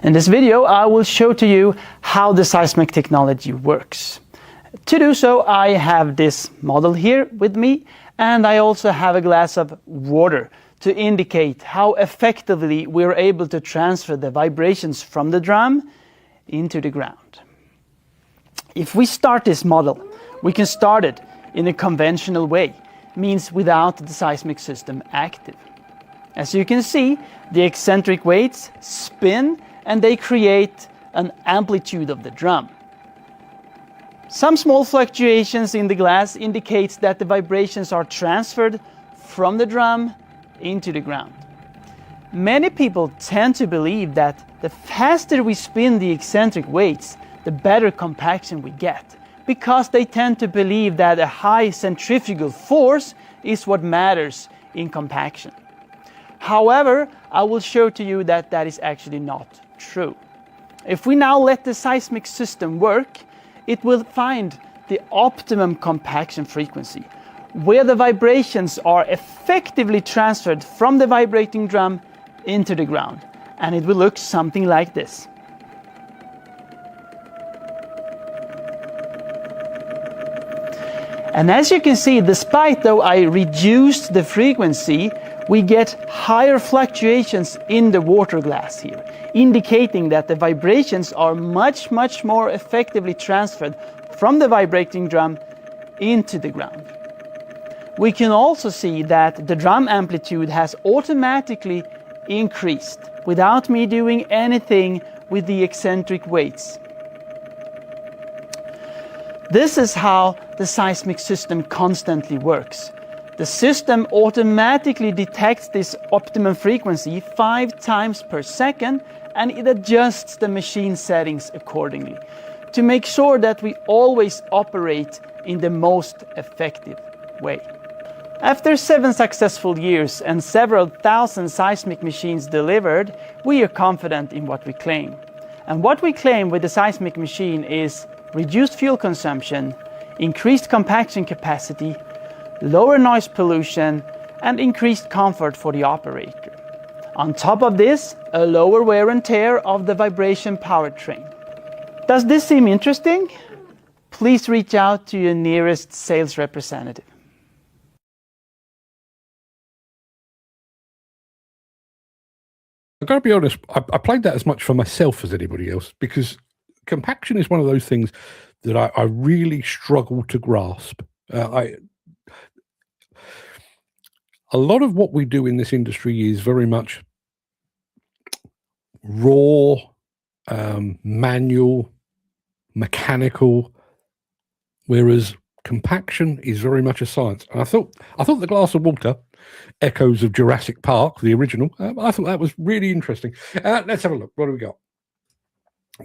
In this video, I will show to you how the seismic technology works. To do so, I have this model here with me, and I also have a glass of water to indicate how effectively we're able to transfer the vibrations from the drum into the ground. If we start this model, we can start it in a conventional way, means without the seismic system active. As you can see, the eccentric weights spin and they create an amplitude of the drum. Some small fluctuations in the glass indicates that the vibrations are transferred from the drum into the ground. Many people tend to believe that the faster we spin the eccentric weights, the better compaction we get, because they tend to believe that a high centrifugal force is what matters in compaction. However, I will show to you that that is actually not true. If we now let the seismic system work, it will find the optimum compaction frequency, where the vibrations are effectively transferred from the vibrating drum into the ground. And it will look something like this. And as you can see, despite though I reduced the frequency, we get higher fluctuations in the water glass here, indicating that the vibrations are much more effectively transferred from the vibrating drum into the ground. We can also see that the drum amplitude has automatically increased without me doing anything with the eccentric weights. This is how the seismic system constantly works. The system automatically detects this optimum frequency 5 times per second, and it adjusts the machine settings accordingly to make sure that we always operate in the most effective way. After 7 successful years and several thousand seismic machines delivered, we are confident in what we claim. And what we claim with the seismic machine is reduced fuel consumption, increased compaction capacity, lower noise pollution, and increased comfort for the operator. On top of this, a lower wear and tear of the vibration powertrain. Does this seem interesting? Please reach out to your nearest sales representative. I've got to be honest, I played that as much for myself as anybody else, because compaction is one of those things that I really struggle to grasp. A lot of what we do in this industry is very much raw, manual, mechanical, whereas compaction is very much a science. And I thought the glass of water, echoes of Jurassic Park, the original, I thought that was really interesting. Let's have a look. What do we got?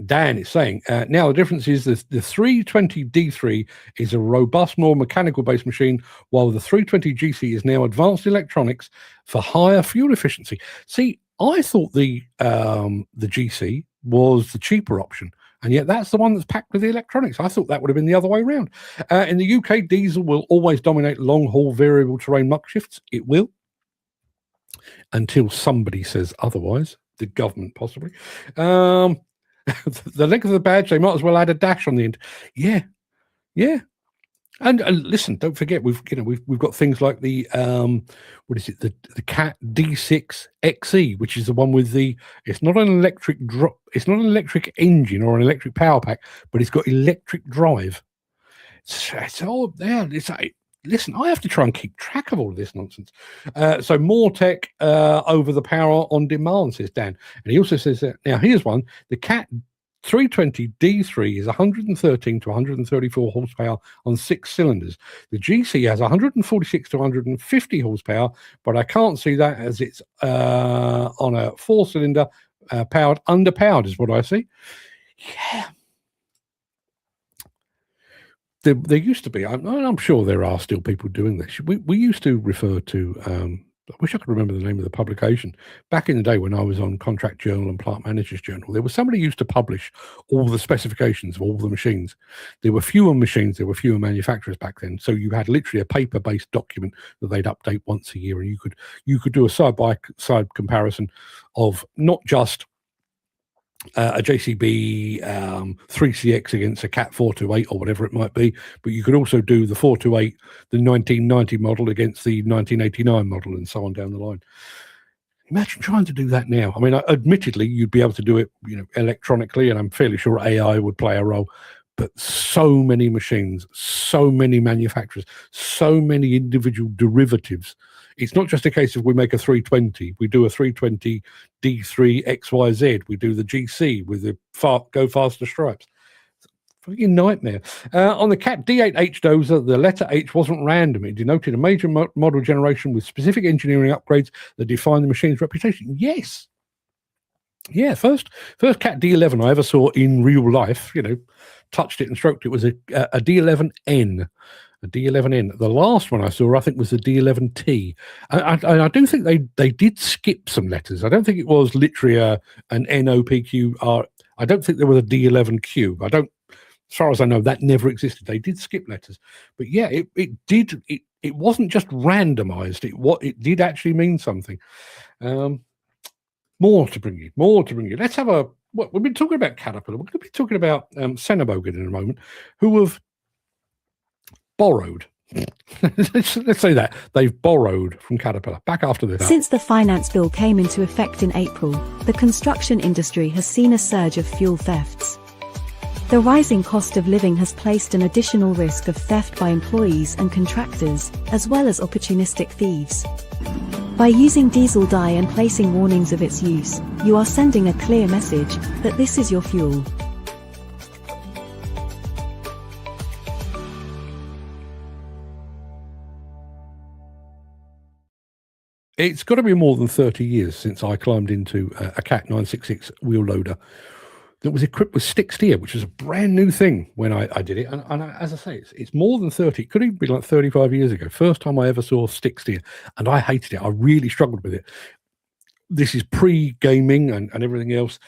Dan is saying, now the difference is the 320D3 is a robust, more mechanical-based machine, while the 320GC is now advanced electronics for higher fuel efficiency. See, I thought the GC was the cheaper option, and yet that's the one that's packed with the electronics. I thought that would have been the other way around. In the UK, diesel will always dominate long-haul variable terrain muck shifts. It will, until somebody says otherwise, the government possibly. The length of the badge, they might as well add a dash on the end. Yeah. And listen, don't forget we've got things like the what is it, the Cat D6 XE, which is the one with it's not an electric engine or an electric power pack, but it's got electric drive. It's all there. Listen, I have to try and keep track of all of this nonsense. So more tech over the power on demand, says Dan. And he also says that, now here's one, the Cat 320 D3 is 113 to 134 horsepower on 6 cylinders. The GC has 146 to 150 horsepower, but I can't see that as it's on a 4-cylinder underpowered is what I see. Yeah. There used to be, I'm sure there are still people doing this. We used to refer to, I wish I could remember the name of the publication. Back in the day when I was on Contract Journal and Plant Managers Journal, there was somebody who used to publish all the specifications of all the machines. There were fewer machines, there were fewer manufacturers back then. So you had literally a paper-based document that they'd update once a year, and you could do a side-by-side comparison of not just a JCB 3CX against a Cat 428 or whatever it might be, but you could also do the 428, the 1990 model against the 1989 model, and so on down the line. Imagine trying to do that now. I mean, admittedly, you'd be able to do it, electronically, and I'm fairly sure AI would play a role. But so many machines, so many manufacturers, so many individual derivatives. It's not just a case of we make a 320, we do a 320 D3 XYZ, we do the GC with the go faster stripes. It's a freaking nightmare. On the Cat D8H dozer, the letter H wasn't random. It denoted a major model generation with specific engineering upgrades that define the machine's reputation. Yes. Yeah, first Cat D11 I ever saw in real life, touched it and stroked it, was a D11N. A D11N. The last one I saw, I think, was the D11T. I do think they did skip some letters. I don't think it was literally an NOPQR. I don't think there was a D11Q. As far as I know, that never existed. They did skip letters. But yeah, it wasn't just randomized. It did actually mean something. More to bring you. Let's have we've been talking about Caterpillar. We're going to be talking about Sennebogen in a moment, who have borrowed. Let's say that. They've borrowed from Caterpillar. Back after this. Since the finance bill came into effect in April, the construction industry has seen a surge of fuel thefts. The rising cost of living has placed an additional risk of theft by employees and contractors, as well as opportunistic thieves. By using diesel dye and placing warnings of its use, you are sending a clear message that this is your fuel. It's got to be more than 30 years since I climbed into a Cat 966 wheel loader that was equipped with stick steer, which was a brand new thing when I did it. And as I say, it's more than 30. It could even be like 35 years ago. First time I ever saw stick steer, and I hated it. I really struggled with it. This is pre-gaming and everything else.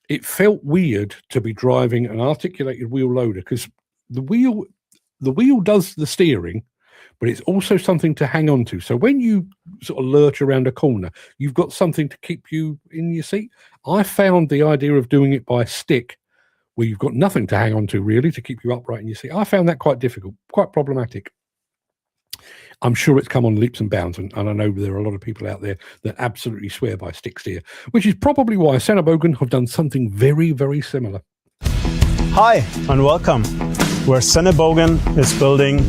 It felt weird to be driving an articulated wheel loader because the wheel does the steering, but it's also something to hang on to. So when you sort of lurch around a corner, you've got something to keep you in your seat. I found the idea of doing it by stick, where you've got nothing to hang on to really to keep you upright in your seat, I found that quite difficult, quite problematic. I'm sure it's come on leaps and bounds, and I know there are a lot of people out there that absolutely swear by stick steer, which is probably why Sennebogen have done something very, very similar. Hi and welcome. Where Sennebogen is building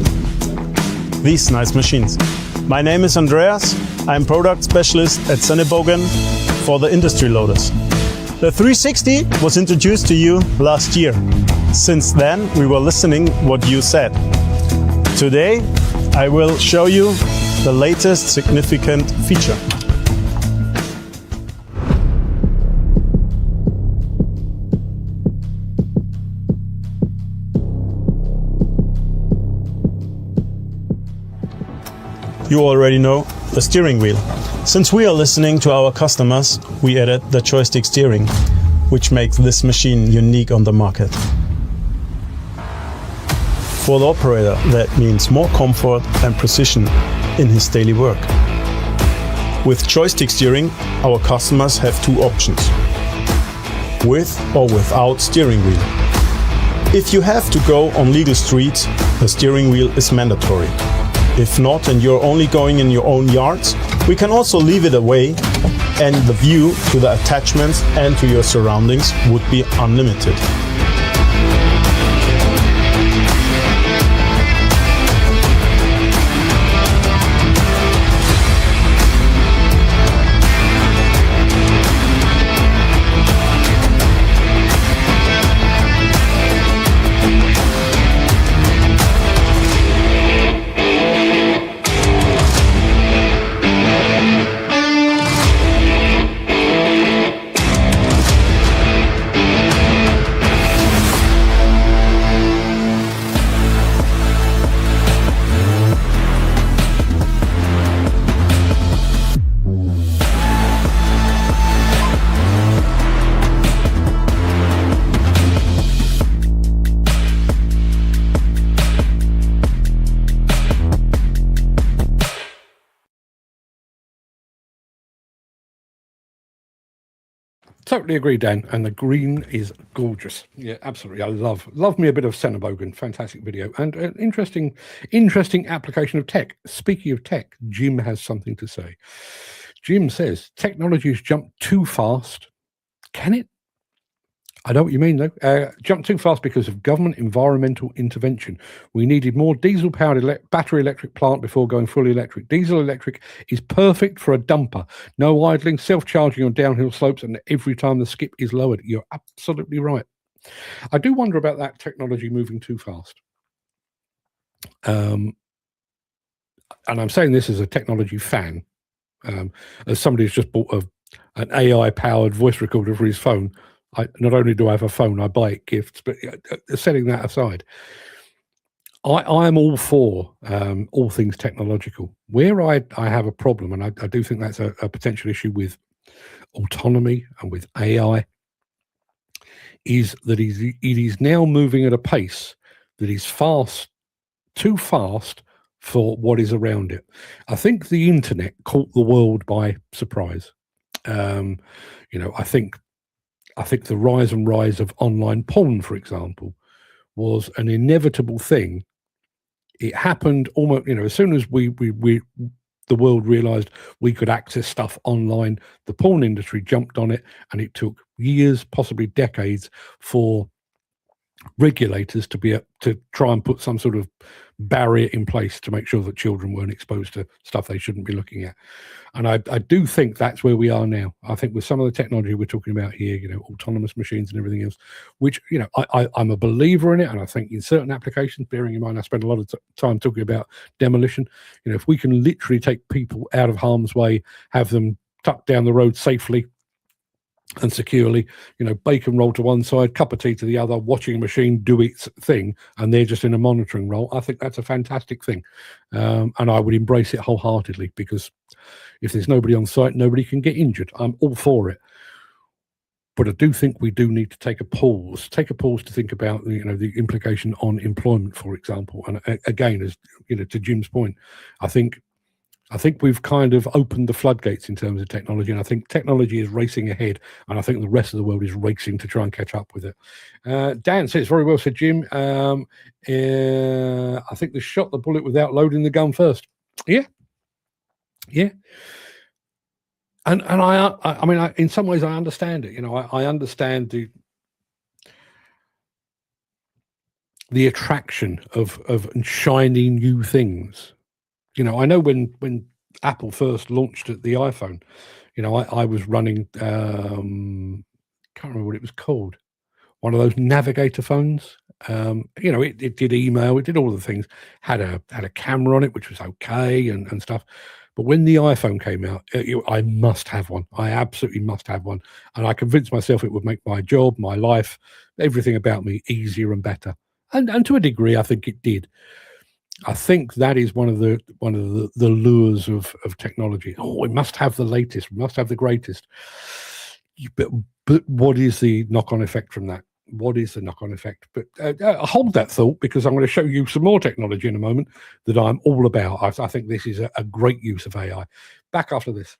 these nice machines. My name is Andreas. I'm product specialist at Sennebogen for the industry loaders. The 360 was introduced to you last year. Since then, we were listening what you said. Today, I will show you the latest significant feature. You already know the steering wheel. Since we are listening to our customers, we added the joystick steering, which makes this machine unique on the market. For the operator, that means more comfort and precision in his daily work. With joystick steering, our customers have two options: with or without steering wheel. If you have to go on legal streets, the steering wheel is mandatory. If not, and you're only going in your own yards, we can also leave it away, and the view to the attachments and to your surroundings would be unlimited. Totally agree, Dan. And the green is gorgeous. Yeah, absolutely. I love me a bit of Sennebogen. Fantastic video and an interesting application of tech. Speaking of tech, Jim has something to say. Jim says technology has jumped too fast. Can it? I know what you mean, though. Jumped too fast because of government environmental intervention. We needed more diesel-powered battery electric plant before going fully electric. Diesel electric is perfect for a dumper. No idling, self-charging on downhill slopes, and every time the skip is lowered. You're absolutely right. I do wonder about that technology moving too fast. And I'm saying this as a technology fan. As somebody who's just bought an AI-powered voice recorder for his phone. Not only do I have a phone, I buy it gifts, but setting that aside, I am all for all things technological. Where I have a problem, and I do think that's a potential issue with autonomy and with AI, is that it is now moving at a pace that is too fast for what is around it. I think the internet caught the world by surprise. I think the rise of online porn, for example, was an inevitable thing. It happened almost, as soon as the world realized we could access stuff online, the porn industry jumped on it, and it took years, possibly decades, for regulators to try and put some sort of barrier in place to make sure that children weren't exposed to stuff they shouldn't be looking at. And I do think that's where we are now. I think with some of the technology we're talking about here, autonomous machines and everything else, which, I'm a believer in it. And I think in certain applications, bearing in mind, I spend a lot of time talking about demolition. If we can literally take people out of harm's way, have them tucked down the road safely and securely, bacon roll to one side, cup of tea to the other, watching a machine do its thing, and they're just in a monitoring role. I think that's a fantastic thing. And I would embrace it wholeheartedly, because if there's nobody on site, nobody can get injured. I'm all for it. But I do think we do need to take a pause to think about, the implication on employment, for example. And again, as to Jim's point, I think we've kind of opened the floodgates in terms of technology, and I think technology is racing ahead, and I think the rest of the world is racing to try and catch up with it. Dan says, very well said, Jim. I think they shot the bullet without loading the gun first. Yeah. And I mean, in some ways, I understand it. I understand the attraction of shiny new things. I know when Apple first launched the iPhone, I was running, can't remember what it was called, one of those navigator phones. It did email, it did all the things, had a camera on it, which was okay and stuff. But when the iPhone came out, I must have one. I absolutely must have one. And I convinced myself it would make my job, my life, everything about me easier and better. And to a degree, I think it did. I think that is one of the lures of technology. Oh, we must have the latest. We must have the greatest. But what is the knock-on effect from that? What is the knock-on effect? But hold that thought, because I'm going to show you some more technology in a moment that I'm all about. I think this is a great use of AI. Back after this.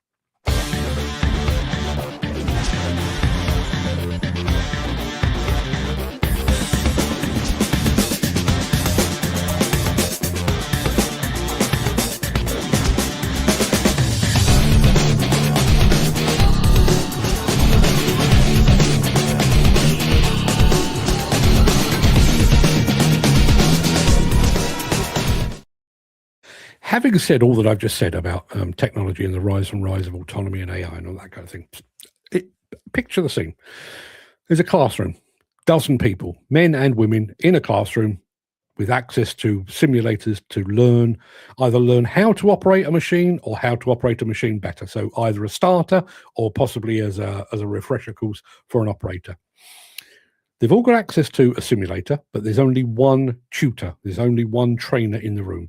Having said all that I've just said about technology and the rise of autonomy and AI and all that kind of thing, picture the scene. There's a classroom, dozen people, men and women, in a classroom with access to simulators to either learn how to operate a machine or how to operate a machine better. So either a starter or possibly as a refresher course for an operator. They've all got access to a simulator, but there's only one tutor. There's only one trainer in the room.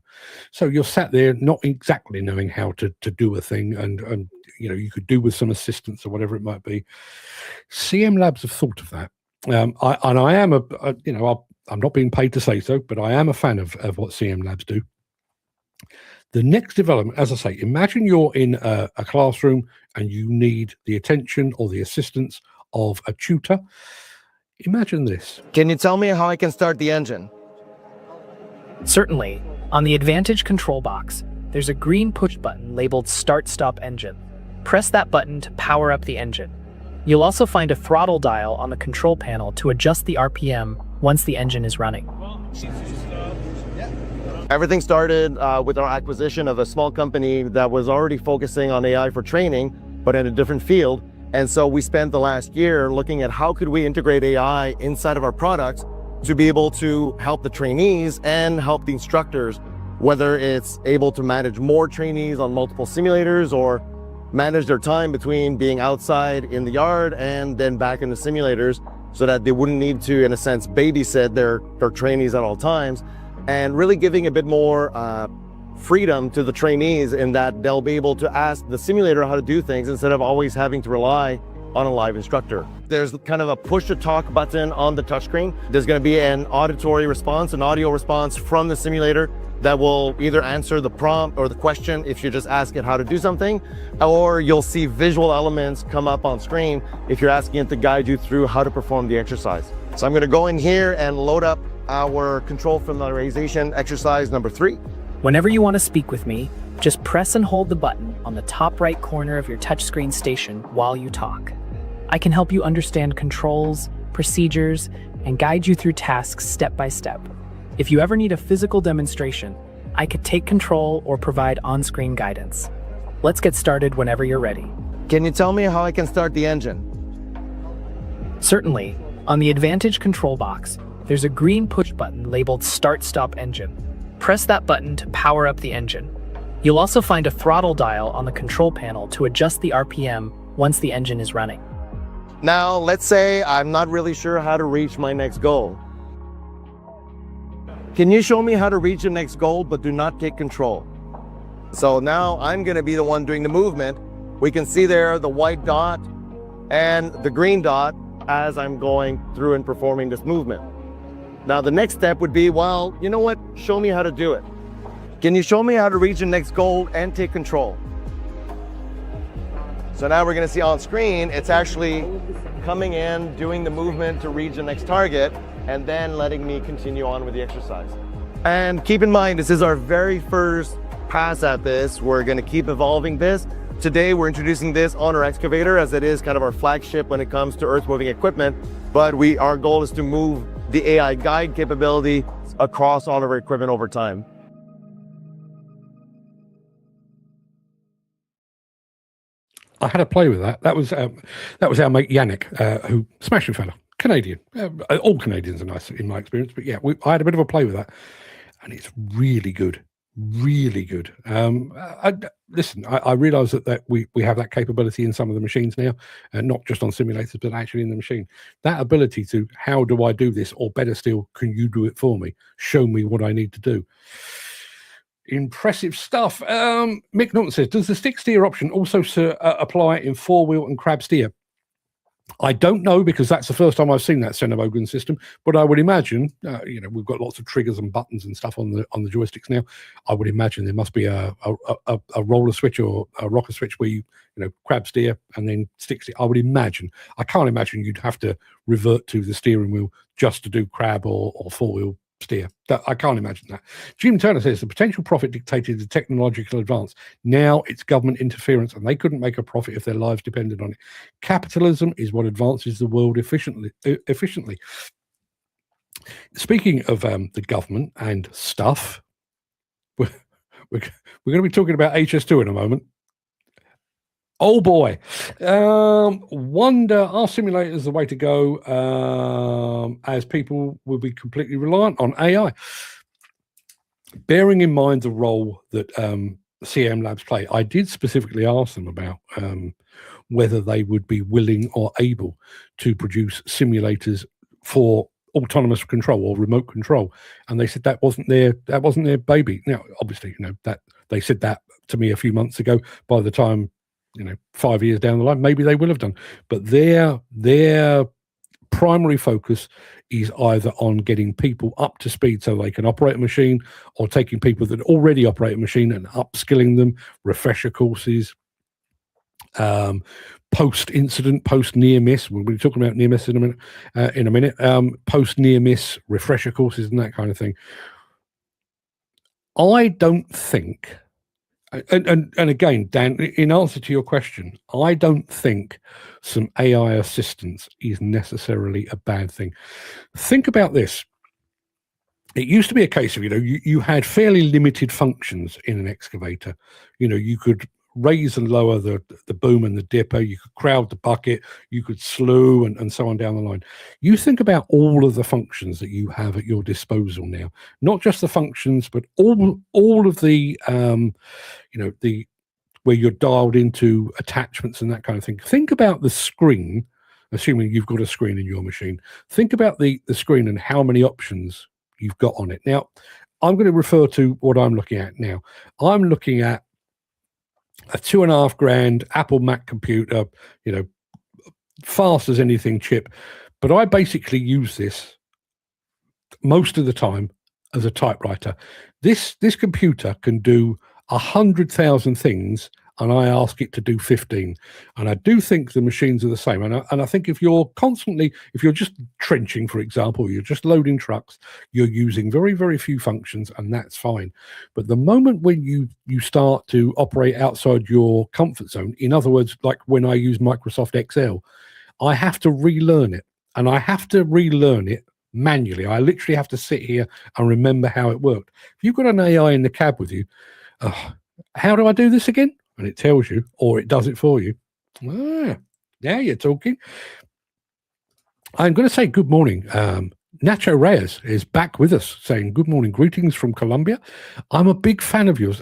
So you're sat there not exactly knowing how to do a thing, and you could do with some assistance or whatever it might be. CM Labs have thought of that. I am I'm not being paid to say so, but I am a fan of what CM Labs do. The next development, as I say, imagine you're in a classroom and you need the attention or the assistance of a tutor. Imagine this. Can you tell me how I can start the engine? Certainly. On the Advantage control box, there's a green push button labeled Start Stop Engine. Press that button to power up the engine. You'll also find a throttle dial on the control panel to adjust the RPM once the engine is running. Everything started with our acquisition of a small company that was already focusing on AI for training, but in a different field. And so we spent the last year looking at how could we integrate AI inside of our products to be able to help the trainees and help the instructors, whether it's able to manage more trainees on multiple simulators or manage their time between being outside in the yard and then back in the simulators so that they wouldn't need to, in a sense, babysit their trainees at all times, and really giving a bit more freedom to the trainees in that they'll be able to ask the simulator how to do things instead of always having to rely on a live instructor. There's kind of a push to talk button on the touchscreen. There's going to be an auditory response, an audio response from the simulator that will either answer the prompt or the question if you just ask it how to do something, or you'll see visual elements come up on screen if you're asking it to guide you through how to perform the exercise. So I'm going to go in here and load up our control familiarization exercise number 3. Whenever you want to speak with me, just press and hold the button on the top right corner of your touchscreen station while you talk. I can help you understand controls, procedures, and guide you through tasks step by step. If you ever need a physical demonstration, I could take control or provide on-screen guidance. Let's get started whenever you're ready. Can you tell me how I can start the engine? Certainly. On the Advantage control box, there's a green push button labeled Start Stop Engine. Press that button to power up the engine. You'll also find a throttle dial on the control panel to adjust the RPM once the engine is running. Now, let's say I'm not really sure how to reach my next goal. Can you show me how to reach the next goal, but do not take control? So now I'm going to be the one doing the movement. We can see there the white dot and the green dot as I'm going through and performing this movement. Now the next step would be, well, you know what? Show me how to do it. Can you show me how to reach the next goal and take control? So now we're going to see on screen, it's actually coming in, doing the movement to reach the next target, and then letting me continue on with the exercise. And keep in mind, this is our very first pass at this. We're going to keep evolving this. Today, we're introducing this on our excavator as it is kind of our flagship when it comes to earth moving equipment. But our goal is to move the AI guide capability across all of our equipment over time. I had a play with that. That was our mate Yannick, who smashing fella, Canadian. All Canadians are nice in my experience, but yeah, I had a bit of a play with that, and it's really good, really good. I realise that we have that capability in some of the machines now, not just on simulators, but actually in the machine. That ability to, how do I do this, or better still, can you do it for me? Show me what I need to do. Impressive stuff. Mick Norton says, does the stick steer option also apply in 4-wheel and crab steer? I don't know, because that's the first time I've seen that Sennebogen system, but I would imagine, we've got lots of triggers and buttons and stuff on the joysticks now. I would imagine there must be a roller switch or a rocker switch where you crab steer and then stick steer. I would imagine. I can't imagine you'd have to revert to the steering wheel just to do crab or 4-wheel steer. I can't imagine that. Jim Turner says the potential profit dictated the technological advance. Now it's government interference, and they couldn't make a profit if their lives depended on it. Capitalism is what advances the world efficiently. Speaking of the government and stuff, we're going to be talking about HS2 in a moment. Oh boy. Wonder, are simulators the way to go, as people will be completely reliant on AI? Bearing in mind the role that CM Labs play, I did specifically ask them about whether they would be willing or able to produce simulators for autonomous control or remote control, and they said that wasn't their baby. Now, obviously, that they said that to me a few months ago. By the time 5 years down the line, maybe they will have done. But their primary focus is either on getting people up to speed so they can operate a machine, or taking people that already operate a machine and upskilling them, refresher courses, post-incident, post-near-miss. We'll be talking about near-miss in a minute. Post-near-miss refresher courses and that kind of thing. I don't think, and again, Dan, in answer to your question, I don't think some AI assistance is necessarily a bad thing. Think about this. It used to be a case of, you had fairly limited functions in an excavator. You could raise and lower the boom and the dipper, you could crowd the bucket, you could slew, and so on down the line. You think about all of the functions that you have at your disposal now, not just the functions, but all of the, the where you're dialed into attachments and that kind of thing. Think about the screen, assuming you've got a screen in your machine. Think about the screen and how many options you've got on it. Now, I'm going to refer to what I'm looking at now. I'm looking at a $2,500 Apple Mac computer, fast as anything chip. But I basically use this most of the time as a typewriter. This computer can do 100,000 things, and I ask it to do 15. And I do think the machines are the same. And I think if you're just trenching, for example, you're just loading trucks, you're using very, very few functions, and that's fine. But the moment when you start to operate outside your comfort zone, in other words, like when I use Microsoft Excel, I have to relearn it. And I have to relearn it manually. I literally have to sit here and remember how it worked. If you've got an AI in the cab with you, how do I do this again? And it tells you, or it does it for you. Now you're talking. I'm going to say good morning. Nacho Reyes is back with us, saying good morning, greetings from Colombia. I'm a big fan of yours.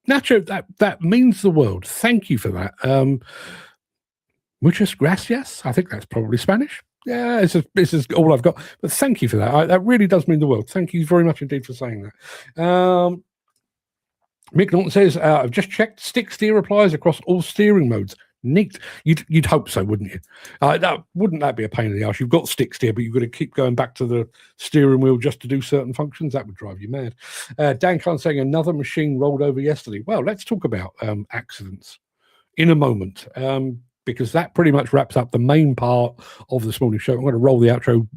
Nacho, that means the world. Thank you for that. Muchas gracias. I think that's probably Spanish. Yeah, this is all I've got. But thank you for that. That really does mean the world. Thank you very much indeed for saying that. Mick Norton says, I've just checked, stick steer applies across all steering modes. Neat. You'd hope so, wouldn't you? Wouldn't that be a pain in the arse? You've got stick steer, but you've got to keep going back to the steering wheel just to do certain functions. That would drive you mad. Dan Khan saying another machine rolled over yesterday. Well, let's talk about accidents in a moment. Because that pretty much wraps up the main part of this morning show. I'm going to roll the outro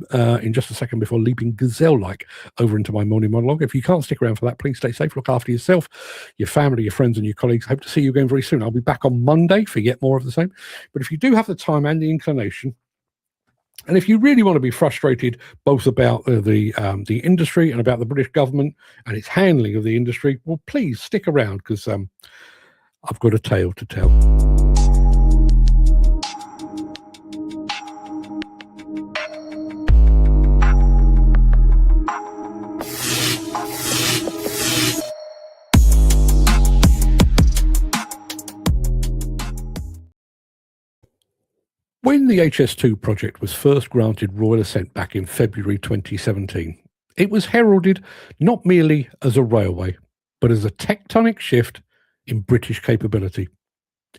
in just a second before leaping gazelle-like over into my morning monologue. If you can't stick around for that, please stay safe, look after yourself, your family, your friends, and your colleagues. I hope to see you again very soon. I'll be back on Monday for yet more of the same. But if you do have the time and the inclination, and if you really want to be frustrated both about the industry and about the British government and its handling of the industry, well, please stick around, because I've got a tale to tell. When the HS2 project was first granted royal assent back in February 2017, it was heralded not merely as a railway, but as a tectonic shift in British capability.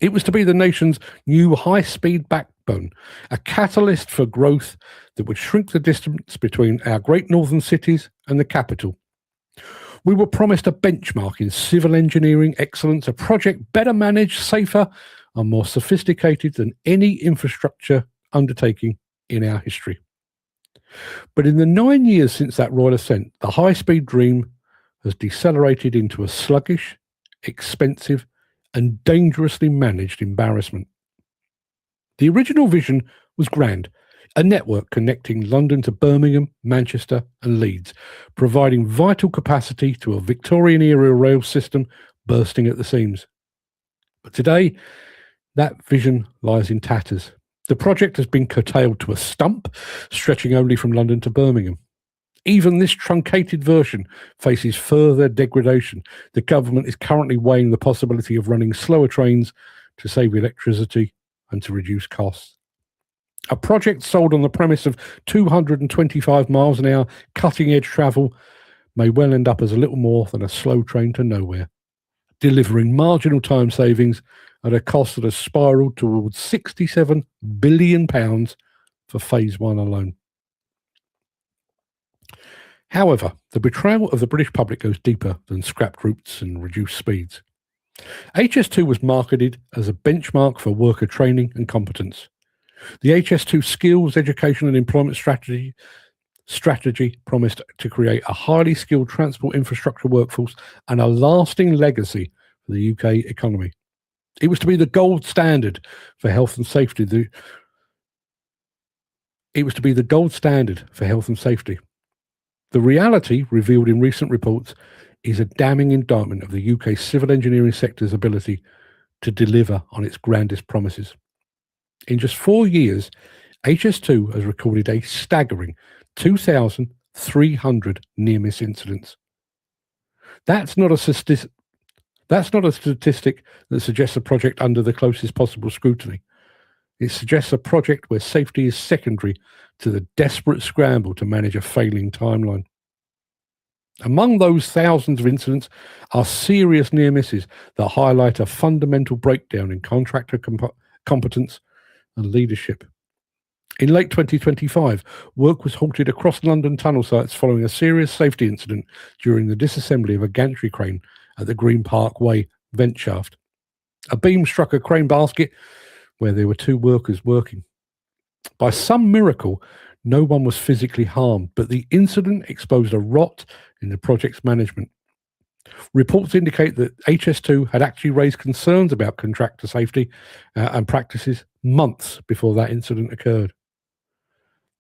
It was to be the nation's new high-speed backbone, a catalyst for growth that would shrink the distance between our great northern cities and the capital. We were promised a benchmark in civil engineering excellence, a project better managed, safer, and more sophisticated than any infrastructure undertaking in our history. But in the 9 years since that royal assent, the high-speed dream has decelerated into a sluggish, expensive, and dangerously managed embarrassment. The original vision was grand, a network connecting London to Birmingham, Manchester, and Leeds, providing vital capacity to a Victorian-era rail system bursting at the seams. But today, that vision lies in tatters. The project has been curtailed to a stump, stretching only from London to Birmingham. Even this truncated version faces further degradation. The government is currently weighing the possibility of running slower trains to save electricity and to reduce costs. A project sold on the premise of 225 miles an hour cutting-edge travel may well end up as a little more than a slow train to nowhere, delivering marginal time savings at a cost that has spiralled towards £67 billion for Phase 1 alone. However, the betrayal of the British public goes deeper than scrapped routes and reduced speeds. HS2 was marketed as a benchmark for worker training and competence. The HS2 skills, education and employment strategy promised to create a highly skilled transport infrastructure workforce and a lasting legacy for the UK economy. It was to be the gold standard for health and safety. The reality, revealed in recent reports, is a damning indictment of the UK civil engineering sector's ability to deliver on its grandest promises. In just 4 years, HS2 has recorded a staggering 2,300 near-miss incidents. That's not a statistic that suggests a project under the closest possible scrutiny. It suggests a project where safety is secondary to the desperate scramble to manage a failing timeline. Among those thousands of incidents are serious near misses that highlight a fundamental breakdown in contractor competence and leadership. In late 2025, work was halted across London tunnel sites following a serious safety incident during the disassembly of a gantry crane at the Green Park Way vent shaft. A beam struck a crane basket where there were 2 workers working. By some miracle, no one was physically harmed, but the incident exposed a rot in the project's management. Reports indicate that HS2 had actually raised concerns about contractor safety and practices months before that incident occurred.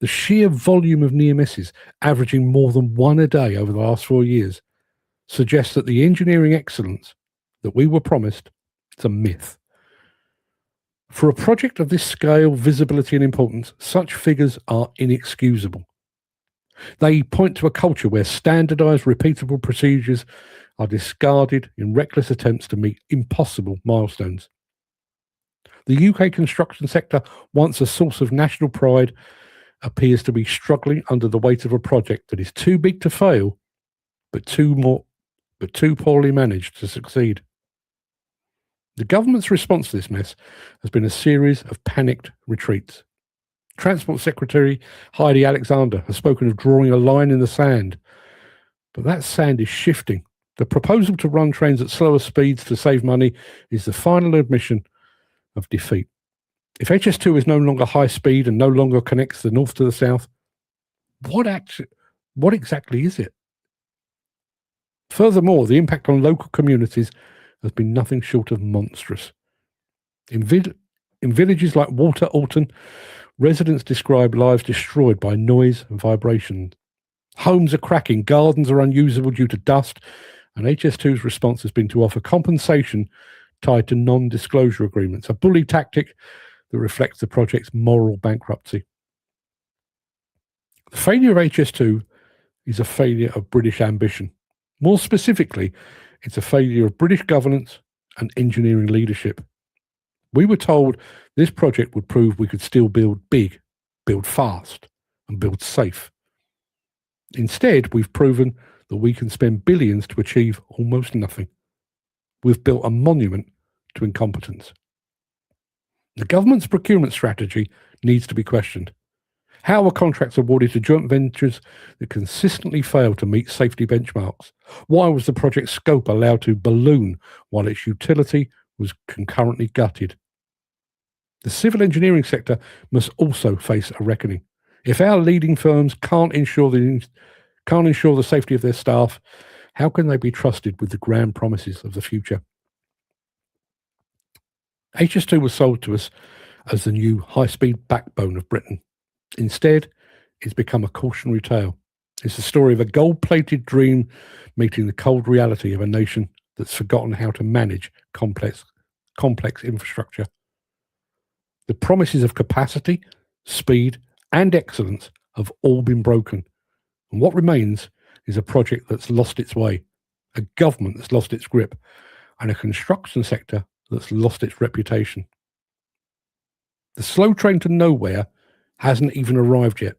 The sheer volume of near misses, averaging more than 1 a day over the last 4 years, suggests that the engineering excellence that we were promised is a myth. For a project of this scale, visibility and importance, such figures are inexcusable. They point to a culture where standardized, repeatable procedures are discarded in reckless attempts to meet impossible milestones. The UK construction sector, once a source of national pride, appears to be struggling under the weight of a project that is too big to fail, but too poorly managed to succeed. The government's response to this mess has been a series of panicked retreats. Transport Secretary Heidi Alexander has spoken of drawing a line in the sand, but that sand is shifting. The proposal to run trains at slower speeds to save money is the final admission of defeat. If HS2 is no longer high speed and no longer connects the north to the south, what exactly is it? Furthermore, the impact on local communities has been nothing short of monstrous. In villages like Walter Alton, residents describe lives destroyed by noise and vibration. Homes are cracking, gardens are unusable due to dust, and HS2's response has been to offer compensation tied to non-disclosure agreements, a bully tactic that reflects the project's moral bankruptcy. The failure of HS2 is a failure of British ambition. More specifically, it's a failure of British governance and engineering leadership. We were told this project would prove we could still build big, build fast, and build safe. Instead, we've proven that we can spend billions to achieve almost nothing. We've built a monument to incompetence. The government's procurement strategy needs to be questioned. How were contracts awarded to joint ventures that consistently fail to meet safety benchmarks? Why was the project scope allowed to balloon while its utility was concurrently gutted? The civil engineering sector must also face a reckoning. If our leading firms can't ensure the safety of their staff, how can they be trusted with the grand promises of the future? HS2 was sold to us as the new high-speed backbone of Britain. Instead, it's become a cautionary tale. It's the story of a gold-plated dream meeting the cold reality of a nation that's forgotten how to manage complex infrastructure. The promises of capacity, speed, and excellence have all been broken. And what remains is a project that's lost its way, a government that's lost its grip, and a construction sector that's lost its reputation. The slow train to nowhere hasn't even arrived yet,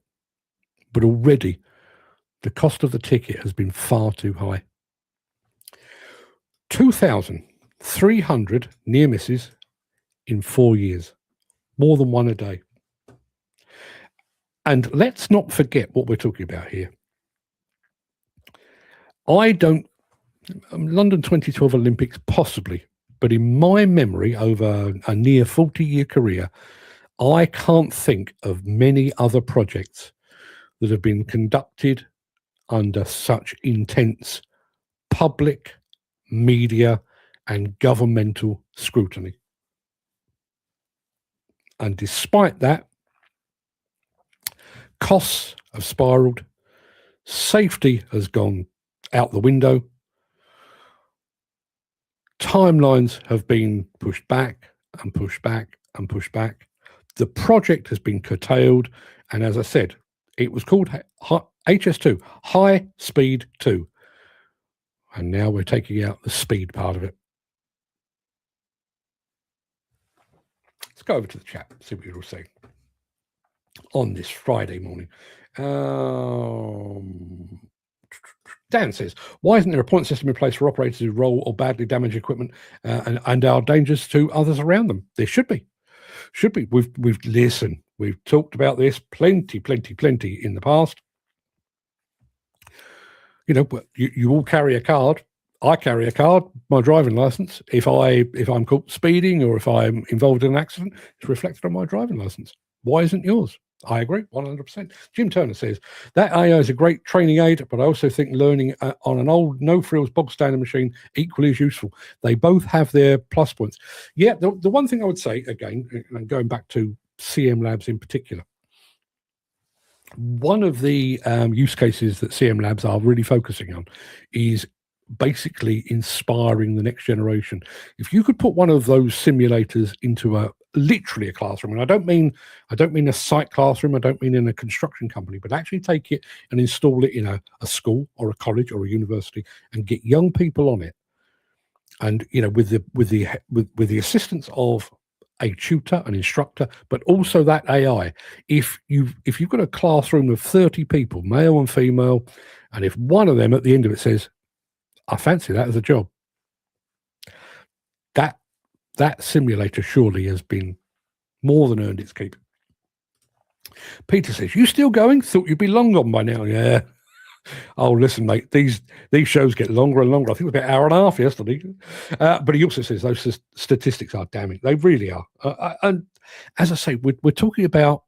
but already the cost of the ticket has been far too high. 2,300 near misses in 4 years, more than 1 a day. And let's not forget what we're talking about here. London 2012 Olympics, possibly, but in my memory, over a near 40-year career, I can't think of many other projects that have been conducted under such intense public, media, and governmental scrutiny. And despite that, costs have spiraled, safety has gone out the window, timelines have been pushed back and pushed back and pushed back. The project has been curtailed, and as I said, it was called HS2, High Speed 2. And now we're taking out the speed part of it. Let's go over to the chat, see what you're all saying on this Friday morning. Dan says, why isn't there a point system in place for operators who roll or badly damage equipment and are dangerous to others around them? There should be. Should be. We've listened. We've talked about this plenty in the past. You know, you all carry a card. I carry a card, my driving license. If I'm caught speeding or if I'm involved in an accident, it's reflected on my driving license. Why isn't yours? I agree, 100%. Jim Turner says, that AI is a great training aid, but I also think learning on an old no-frills bog standard machine equally is useful. They both have their plus points. Yeah, the one thing I would say, again, and going back to CM Labs in particular, one of the use cases that CM Labs are really focusing on is basically inspiring the next generation. If you could put one of those simulators into literally a classroom, and I don't mean a site classroom, I don't mean in a construction company, but actually take it and install it in a school or a college or a university and get young people on it. And you know, with the assistance of a tutor, an instructor, but also that AI. If you've got a classroom of 30 people, male and female, and if one of them at the end of it says, I fancy that as a job, that simulator surely has been more than earned its keep. Peter says, you still going? Thought you'd be long gone by now. Yeah. Oh, listen, mate, these shows get longer and longer. I think it was about an hour and a half yesterday. But he also says those statistics are damning. They really are. And as I say, we're talking about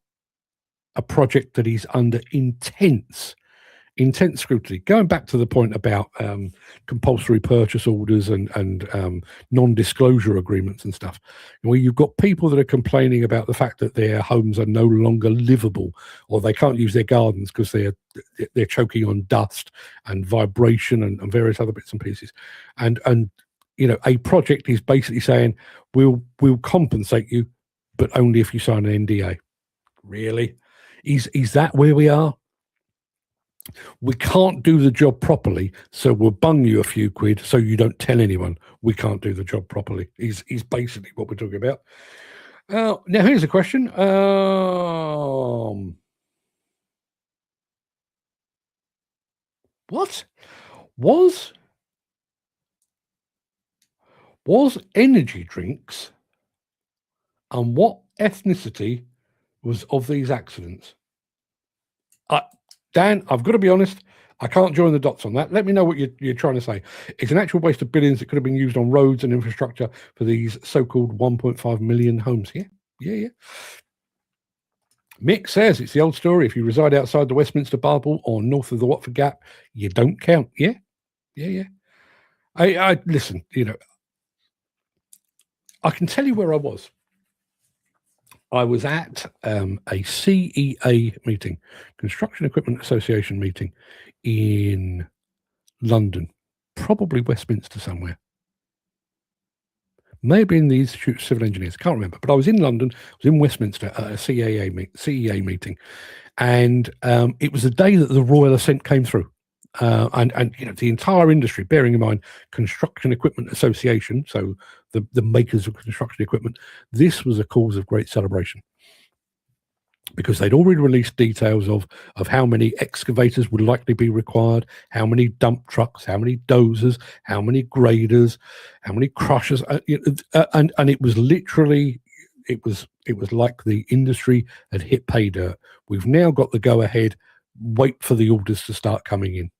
a project that is under intense scrutiny. Going back to the point about compulsory purchase orders and non-disclosure agreements and stuff, where you've got people that are complaining about the fact that their homes are no longer livable, or they can't use their gardens because they're choking on dust and vibration and various other bits and pieces, and you know, a project is basically saying we'll compensate you, but only if you sign an NDA. Really, is that where we are? We can't do the job properly, so we'll bung you a few quid so you don't tell anyone we can't do the job properly. Is basically what we're talking about. Now, here's a question. What was energy drinks, and what ethnicity was of these accidents? Dan, I've got to be honest, I can't join the dots on that. Let me know what you're trying to say. It's an actual waste of billions that could have been used on roads and infrastructure for these so-called 1.5 million homes here. Yeah. Mick says it's the old story. If you reside outside the Westminster Bubble or north of the Watford Gap, you don't count. Yeah. I listen, you know, I can tell you where I was. I was at a CEA meeting, Construction Equipment Association meeting in London, probably Westminster somewhere. Maybe in the Institute of Civil Engineers, can't remember. But I was in London, I was in Westminster at a CEA meeting, and it was the day that the Royal Assent came through. And you know, the entire industry, bearing in mind Construction Equipment Association, so the makers of construction equipment, this was a cause of great celebration, because they'd already released details of how many excavators would likely be required, how many dump trucks, how many dozers, how many graders, how many crushers, and it was literally, it was like the industry had hit pay dirt. We've now got the go ahead, wait for the orders to start coming in.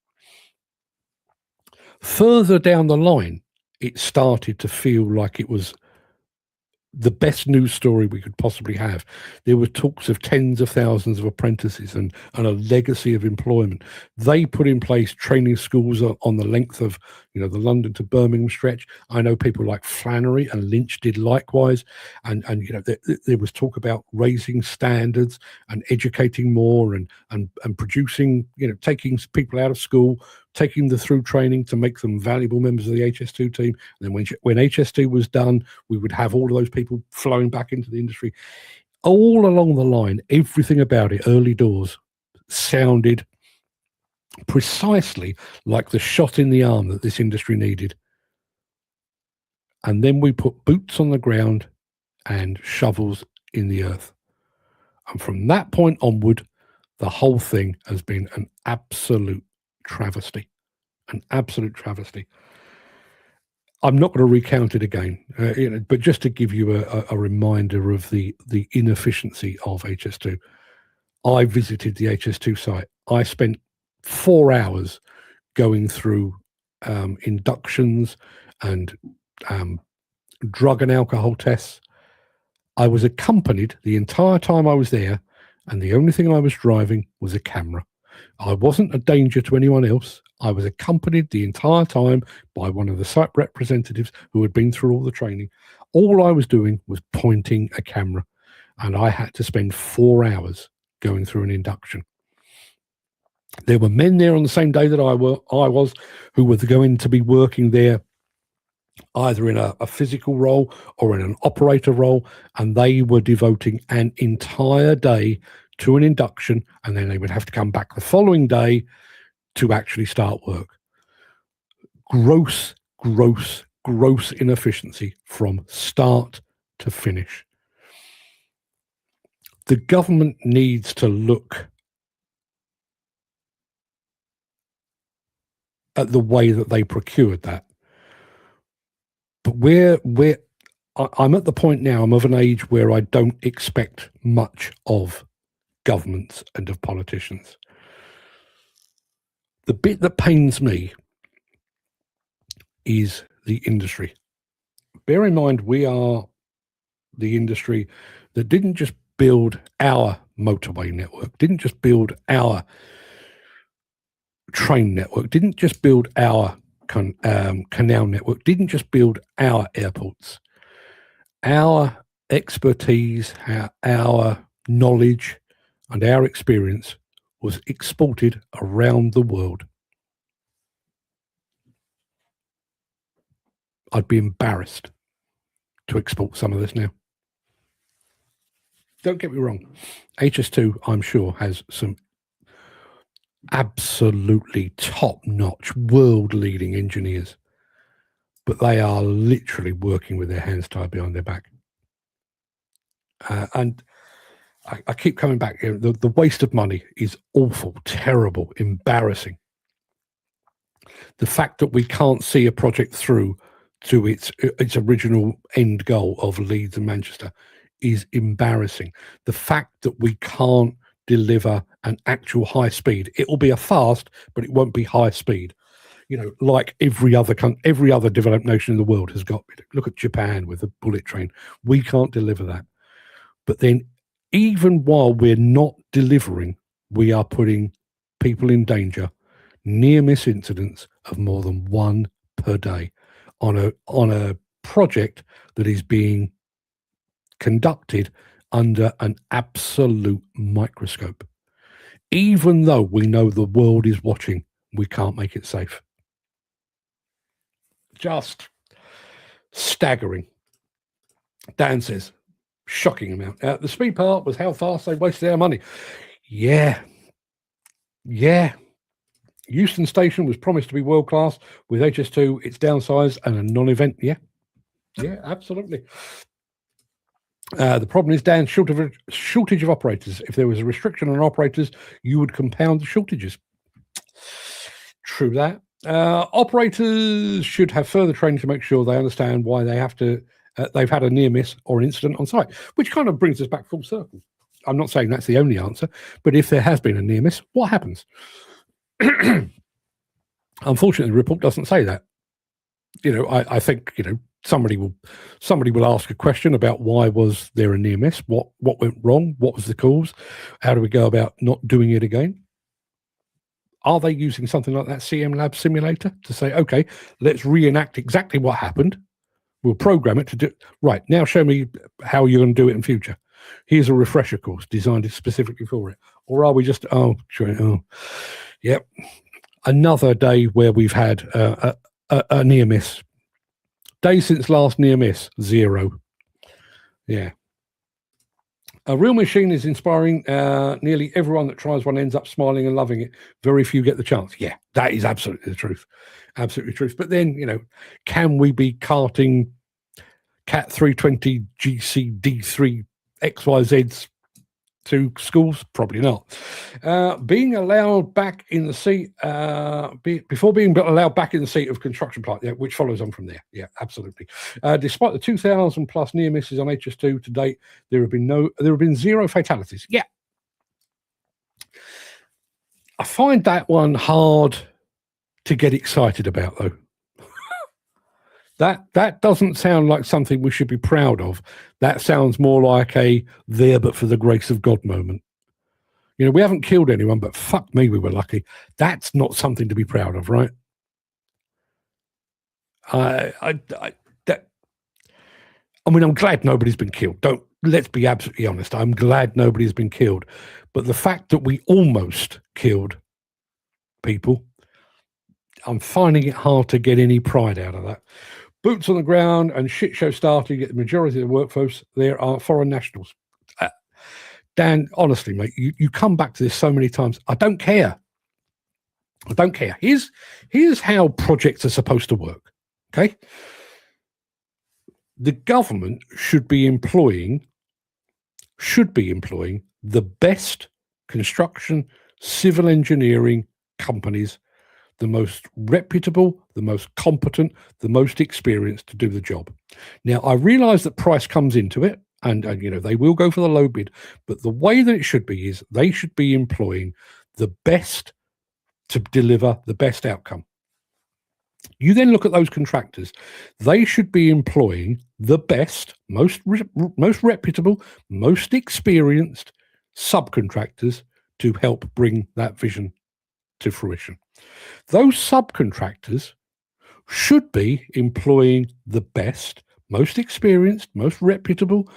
Further down the line, it started to feel like it was the best news story we could possibly have. There were talks of tens of thousands of apprentices and a legacy of employment. They put in place training schools on the length of, the London to Birmingham stretch. I know people like Flannery and Lynch did likewise. And there was talk about raising standards and educating more and producing, taking people out of school, taking them through training to make them valuable members of the HS2 team. And then when HS2 was done, we would have all of those people flowing back into the industry. All along the line, everything about it, early doors, sounded precisely like the shot in the arm that this industry needed. And then we put boots on the ground and shovels in the earth. And from that point onward, the whole thing has been an absolute travesty. An absolute travesty. I'm not going to recount it again, but just to give you a reminder of the inefficiency of HS2. I visited the HS2 site. I spent 4 hours going through inductions and drug and alcohol tests. I was accompanied the entire time I was there, and the only thing I was driving was a camera. I wasn't a danger to anyone else. I was accompanied the entire time by one of the site representatives who had been through all the training. All I was doing was pointing a camera, and I had to spend 4 hours going through an induction. There were men there on the same day that I was, who were going to be working there either in a physical role or in an operator role, and they were devoting an entire day to an induction, and then they would have to come back the following day to actually start work. Gross inefficiency from start to finish. The government needs to look at the way that they procured that. But I'm at the point now, I'm of an age where I don't expect much of governments and of politicians. The bit that pains me is the industry. Bear in mind, we are the industry that didn't just build our motorway network, didn't just build our train network, didn't just build our canal network, didn't just build our airports. Our expertise, our knowledge, and our experience was exported around the world. I'd be embarrassed to export some of this now. Don't get me wrong. HS2, I'm sure, has some absolutely top-notch, world-leading engineers, but they are literally working with their hands tied behind their back. And I keep coming back. The waste of money is awful, terrible, embarrassing. The fact that we can't see a project through to its original end goal of Leeds and Manchester is embarrassing. The fact that we can't deliver an actual high speed, it will be a fast, but it won't be high speed. Like every other developed nation in the world has got. Look at Japan with the bullet train. We can't deliver that. But then, even while we're not delivering, we are putting people in danger. Near-miss incidents of more than one per day on a project that is being conducted under an absolute microscope. Even though we know the world is watching, we can't make it safe. Just staggering. Dan says, shocking amount. The speed part was how fast they wasted our money. Yeah. Euston Station was promised to be world class. With HS2, it's downsized and a non-event. Yeah, absolutely. The problem is, Dan, shortage of operators. If there was a restriction on operators, you would compound the shortages. True that. Operators should have further training to make sure they understand why they have to. They've had a near miss or an incident on site, which kind of brings us back full circle. I'm not saying that's the only answer, but if there has been a near miss, what happens? Unfortunately, the report doesn't say that. I think, somebody will ask a question about why was there a near miss? What went wrong? What was the cause? How do we go about not doing it again? Are they using something like that CM Lab simulator to say, okay, let's reenact exactly what happened. We'll program it to do right. Now show me how you're going to do it in future. Here's a refresher course designed specifically for it. Or are we just, yep. Another day where we've had a near miss. Day since last near miss, 0. Yeah. A real machine is inspiring. Nearly everyone that tries one ends up smiling and loving it. Very few get the chance. Yeah, that is absolutely the truth. Absolutely the truth. But then, can we be carting Cat 320 GCD3 XYZs to schools? Probably not. Being allowed back in the seat, before being allowed back in the seat of construction plant, which follows on from there. Yeah, absolutely. Despite the 2,000 plus near misses on HS2 to date, there have been 0 fatalities. Yeah. I find that one hard to get excited about, though. That doesn't sound like something we should be proud of. That sounds more like a there but for the grace of God moment. We haven't killed anyone, but fuck me, we were lucky. That's not something to be proud of, right? I'm glad nobody's been killed. Let's be absolutely honest. I'm glad nobody's been killed. But the fact that we almost killed people, I'm finding it hard to get any pride out of that. Boots on the ground and shit show starting at the majority of the workforce there are foreign nationals. Dan, honestly, mate, you come back to this so many times. I don't care. Here's how projects are supposed to work. Okay. The government should be employing the best construction, civil engineering companies, the most reputable, the most competent, the most experienced to do the job. Now, I realize that price comes into it, and they will go for the low bid, but the way that it should be is they should be employing the best to deliver the best outcome. You then look at those contractors. They should be employing the best, most reputable, most experienced subcontractors to help bring that vision to fruition. Those subcontractors should be employing the best, most experienced, most reputable,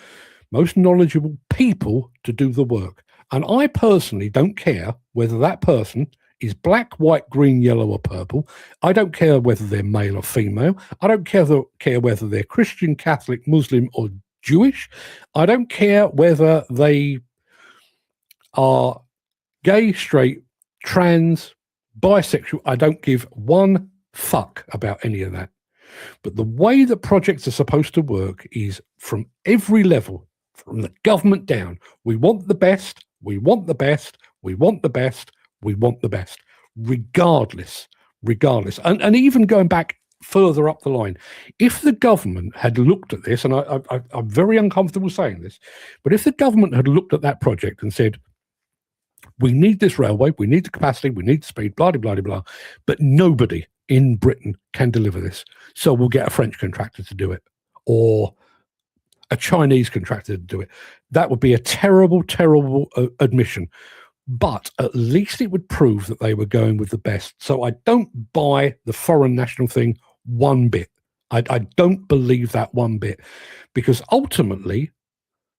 most knowledgeable people to do the work. And I personally don't care whether that person is black, white, green, yellow, or purple. I don't care whether they're male or female. I don't care whether they're Christian, Catholic, Muslim, or Jewish. I don't care whether they are gay, straight, trans, bisexual. I don't give one fuck about any of that. But the way that projects are supposed to work is from every level, from the government down. We want the best, we want the best, we want the best, we want the best, regardless. And even going back further up the line, if the government had looked at this, and I'm very uncomfortable saying this, but if the government had looked at that project and said, we need this railway, we need the capacity, we need the speed, blah, blah, blah, blah, but nobody in Britain can deliver this. So we'll get a French contractor to do it, or a Chinese contractor to do it. That would be a terrible, terrible admission. But at least it would prove that they were going with the best. So I don't buy the foreign national thing one bit. I don't believe that one bit. Because ultimately,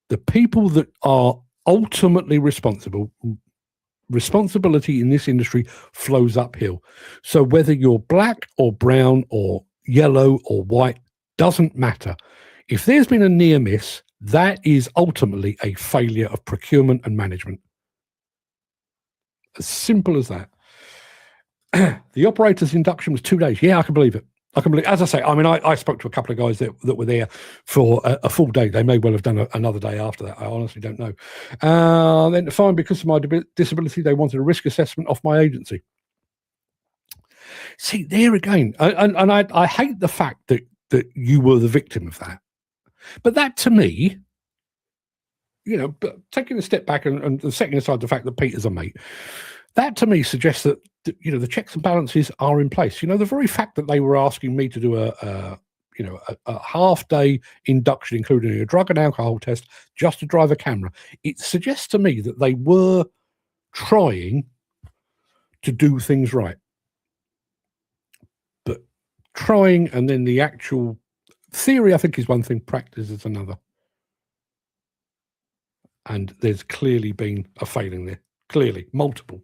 the people that are ultimately responsibility in this industry flows uphill. So whether you're black or brown or yellow or white, doesn't matter. If there's been a near miss, that is ultimately a failure of procurement and management. As simple as that. The operator's induction was 2 days. Yeah, I can believe it. As I say, I spoke to a couple of guys that were there for a full day. They may well have done another day after that. I honestly don't know. Then to find because of my disability, they wanted a risk assessment off my agency. See, there again, and I hate the fact that you were the victim of that. But that to me, but taking a step back and setting aside the fact that Peter's a mate, that to me suggests that the checks and balances are in place. The very fact that they were asking me to do a half-day induction, including a drug and alcohol test, just to drive a camera, it suggests to me that they were trying to do things right. But trying, and then the actual theory, I think, is one thing, practice is another. And there's clearly been a failing there. Clearly, multiple.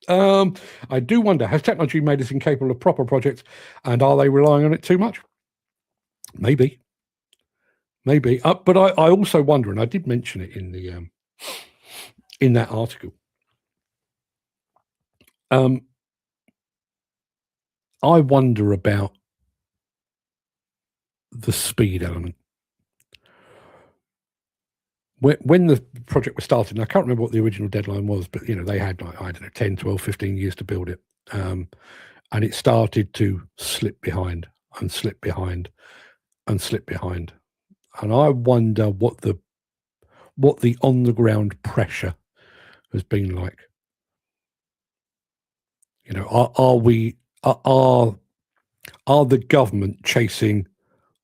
I do wonder, has technology made us incapable of proper projects, and are they relying on it too much? Maybe. But I also wonder, and I did mention it in the in that article. I wonder about the speed element. When the project was started, and I can't remember what the original deadline was, but they had, I don't know, 10, 12, 15 years to build it. And it started to slip behind and slip behind and slip behind. And I wonder what the on the ground pressure has been like. Are the government chasing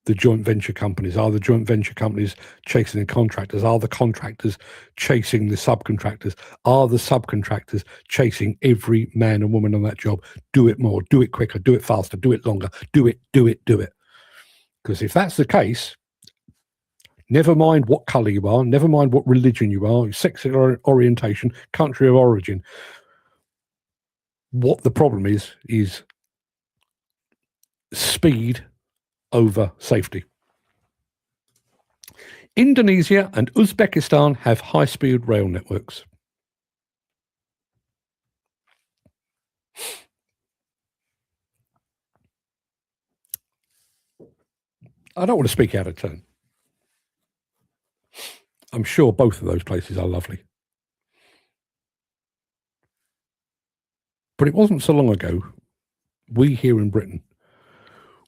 the joint venture companies? Are the joint venture companies chasing the contractors? Are the contractors chasing the subcontractors? Are the subcontractors chasing every man and woman on that job? Do it more, do it quicker, do it faster, do it longer, do it. Because if that's the case, never mind what color you are, never mind what religion you are, sexual orientation, country of origin, what the problem is speed over safety. Indonesia and Uzbekistan have high-speed rail networks. I don't want to speak out of turn. I'm sure both of those places are lovely. But it wasn't so long ago, we here in Britain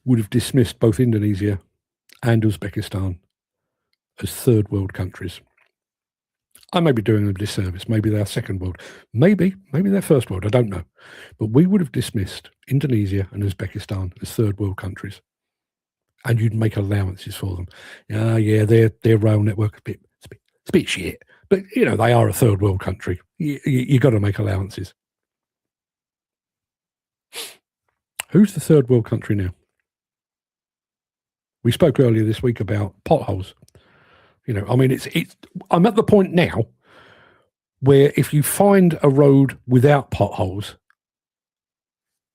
would have dismissed both Indonesia and Uzbekistan as third world countries. I may be doing them a disservice. Maybe they're second world. Maybe they're first world. I don't know. But we would have dismissed Indonesia and Uzbekistan as third world countries. And you'd make allowances for them. Yeah, their rail network it's a bit shit. But, they are a third world country. You got to make allowances. Who's the third world country now? We spoke earlier this week about potholes. I'm at the point now where if you find a road without potholes,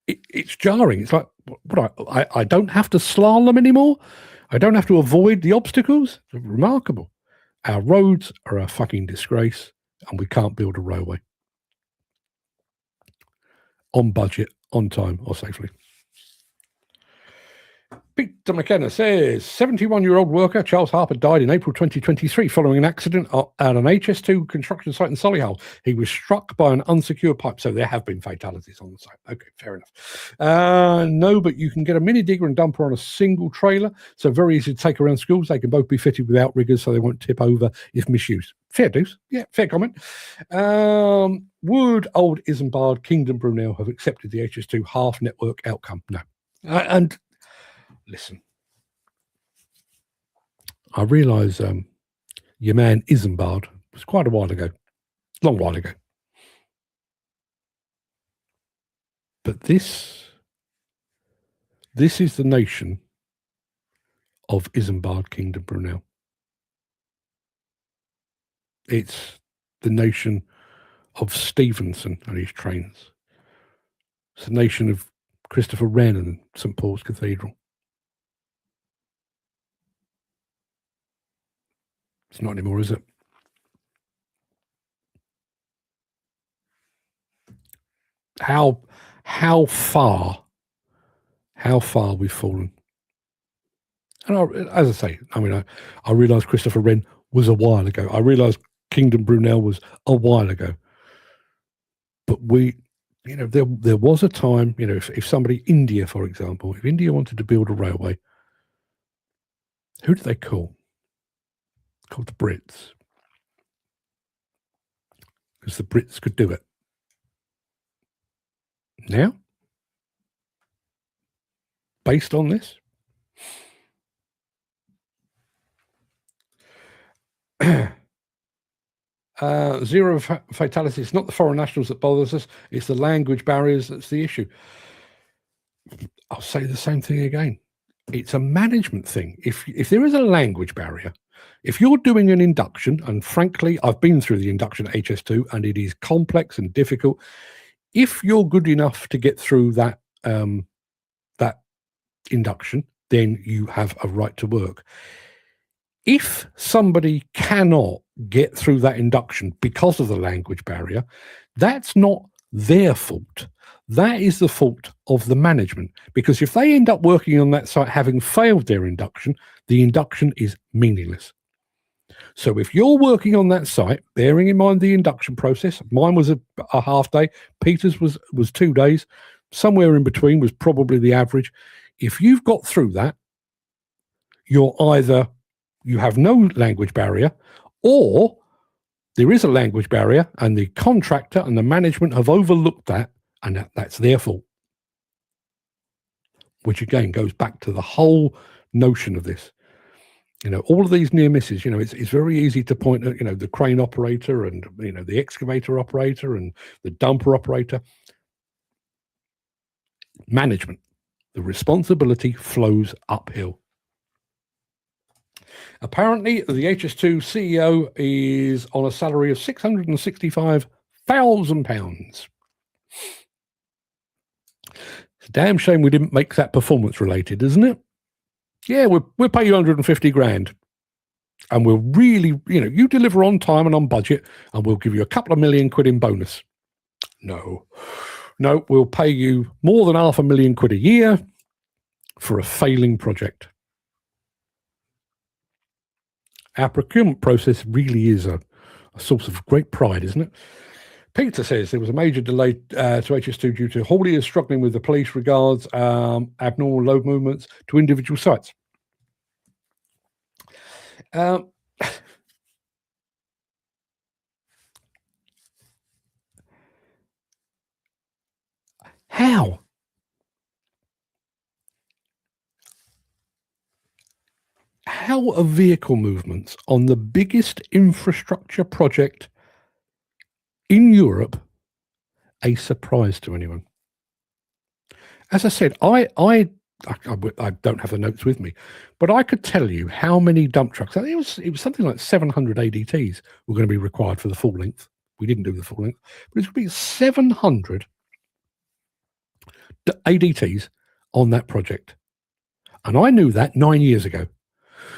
it's jarring. It's like, I don't have to slalom anymore. I don't have to avoid the obstacles. It's remarkable. Our roads are a fucking disgrace, and we can't build a railway on budget, on time, or safely. Peter McKenna says, 71-year-old worker Charles Harper died in April 2023 following an accident at an HS2 construction site in Solihull. He was struck by an unsecured pipe. So there have been fatalities on the site. Okay, fair enough. No, but you can get a mini digger and dumper on a single trailer. So very easy to take around schools. They can both be fitted without riggers so they won't tip over if misused. Fair dues. Yeah, fair comment. Would old Isambard, Kingdom Brunel have accepted the HS2 half network outcome? No. And listen, I realise your man Isambard was quite a while ago, long while ago. But this is the nation of Isambard, Kingdom Brunel. It's the nation of Stevenson and his trains. It's the nation of Christopher Wren and St Paul's Cathedral. It's not anymore, is it? How far we've fallen. And as I say, I realised Christopher Wren was a while ago. I realised Kingdom Brunel was a while ago. But there was a time, if somebody, India, for example, if India wanted to build a railway, who did they call? Called the Brits. Because the Brits could do it. Now, based on this, zero fatalities. It's not the foreign nationals that bothers us. It's the language barriers that's the issue. I'll say the same thing again. It's a management thing. If there is a language barrier, if you're doing an induction, and frankly, I've been through the induction at HS2, and it is complex and difficult. If you're good enough to get through that that induction, then you have a right to work. If somebody cannot get through that induction because of the language barrier, that's not their fault. That is the fault of the management, because if they end up working on that site having failed their induction, the induction is meaningless. So if you're working on that site, bearing in mind the induction process, mine was a half day, Peter's was 2 days, somewhere in between was probably the average. If you've got through that, you're either you have no language barrier, or there is a language barrier and the contractor and the management have overlooked that, and that's their fault. Which again goes back to the whole notion of this. All of these near misses, it's very easy to point at, the crane operator and, the excavator operator and the dumper operator. Management, the responsibility flows uphill. Apparently, the HS2 CEO is on a salary of £665,000. It's a damn shame we didn't make that performance related, isn't it? Yeah, we'll pay you 150 grand. And we'll really, you deliver on time and on budget, and we'll give you a couple of million quid in bonus. No, we'll pay you more than £500,000 a year for a failing project. Our procurement process really is a source of great pride, isn't it? Peter says there was a major delay to HS2 due to hauliers struggling with the police regards abnormal load movements to individual sites. How? How are vehicle movements on the biggest infrastructure project in Europe a surprise to anyone? As I said, I don't have the notes with me, but I could tell you how many dump trucks. It was something like 700 ADTs were going to be required for the full length. We didn't do the full length, but it's going to be 700 ADTs on that project. And I knew that 9 years ago.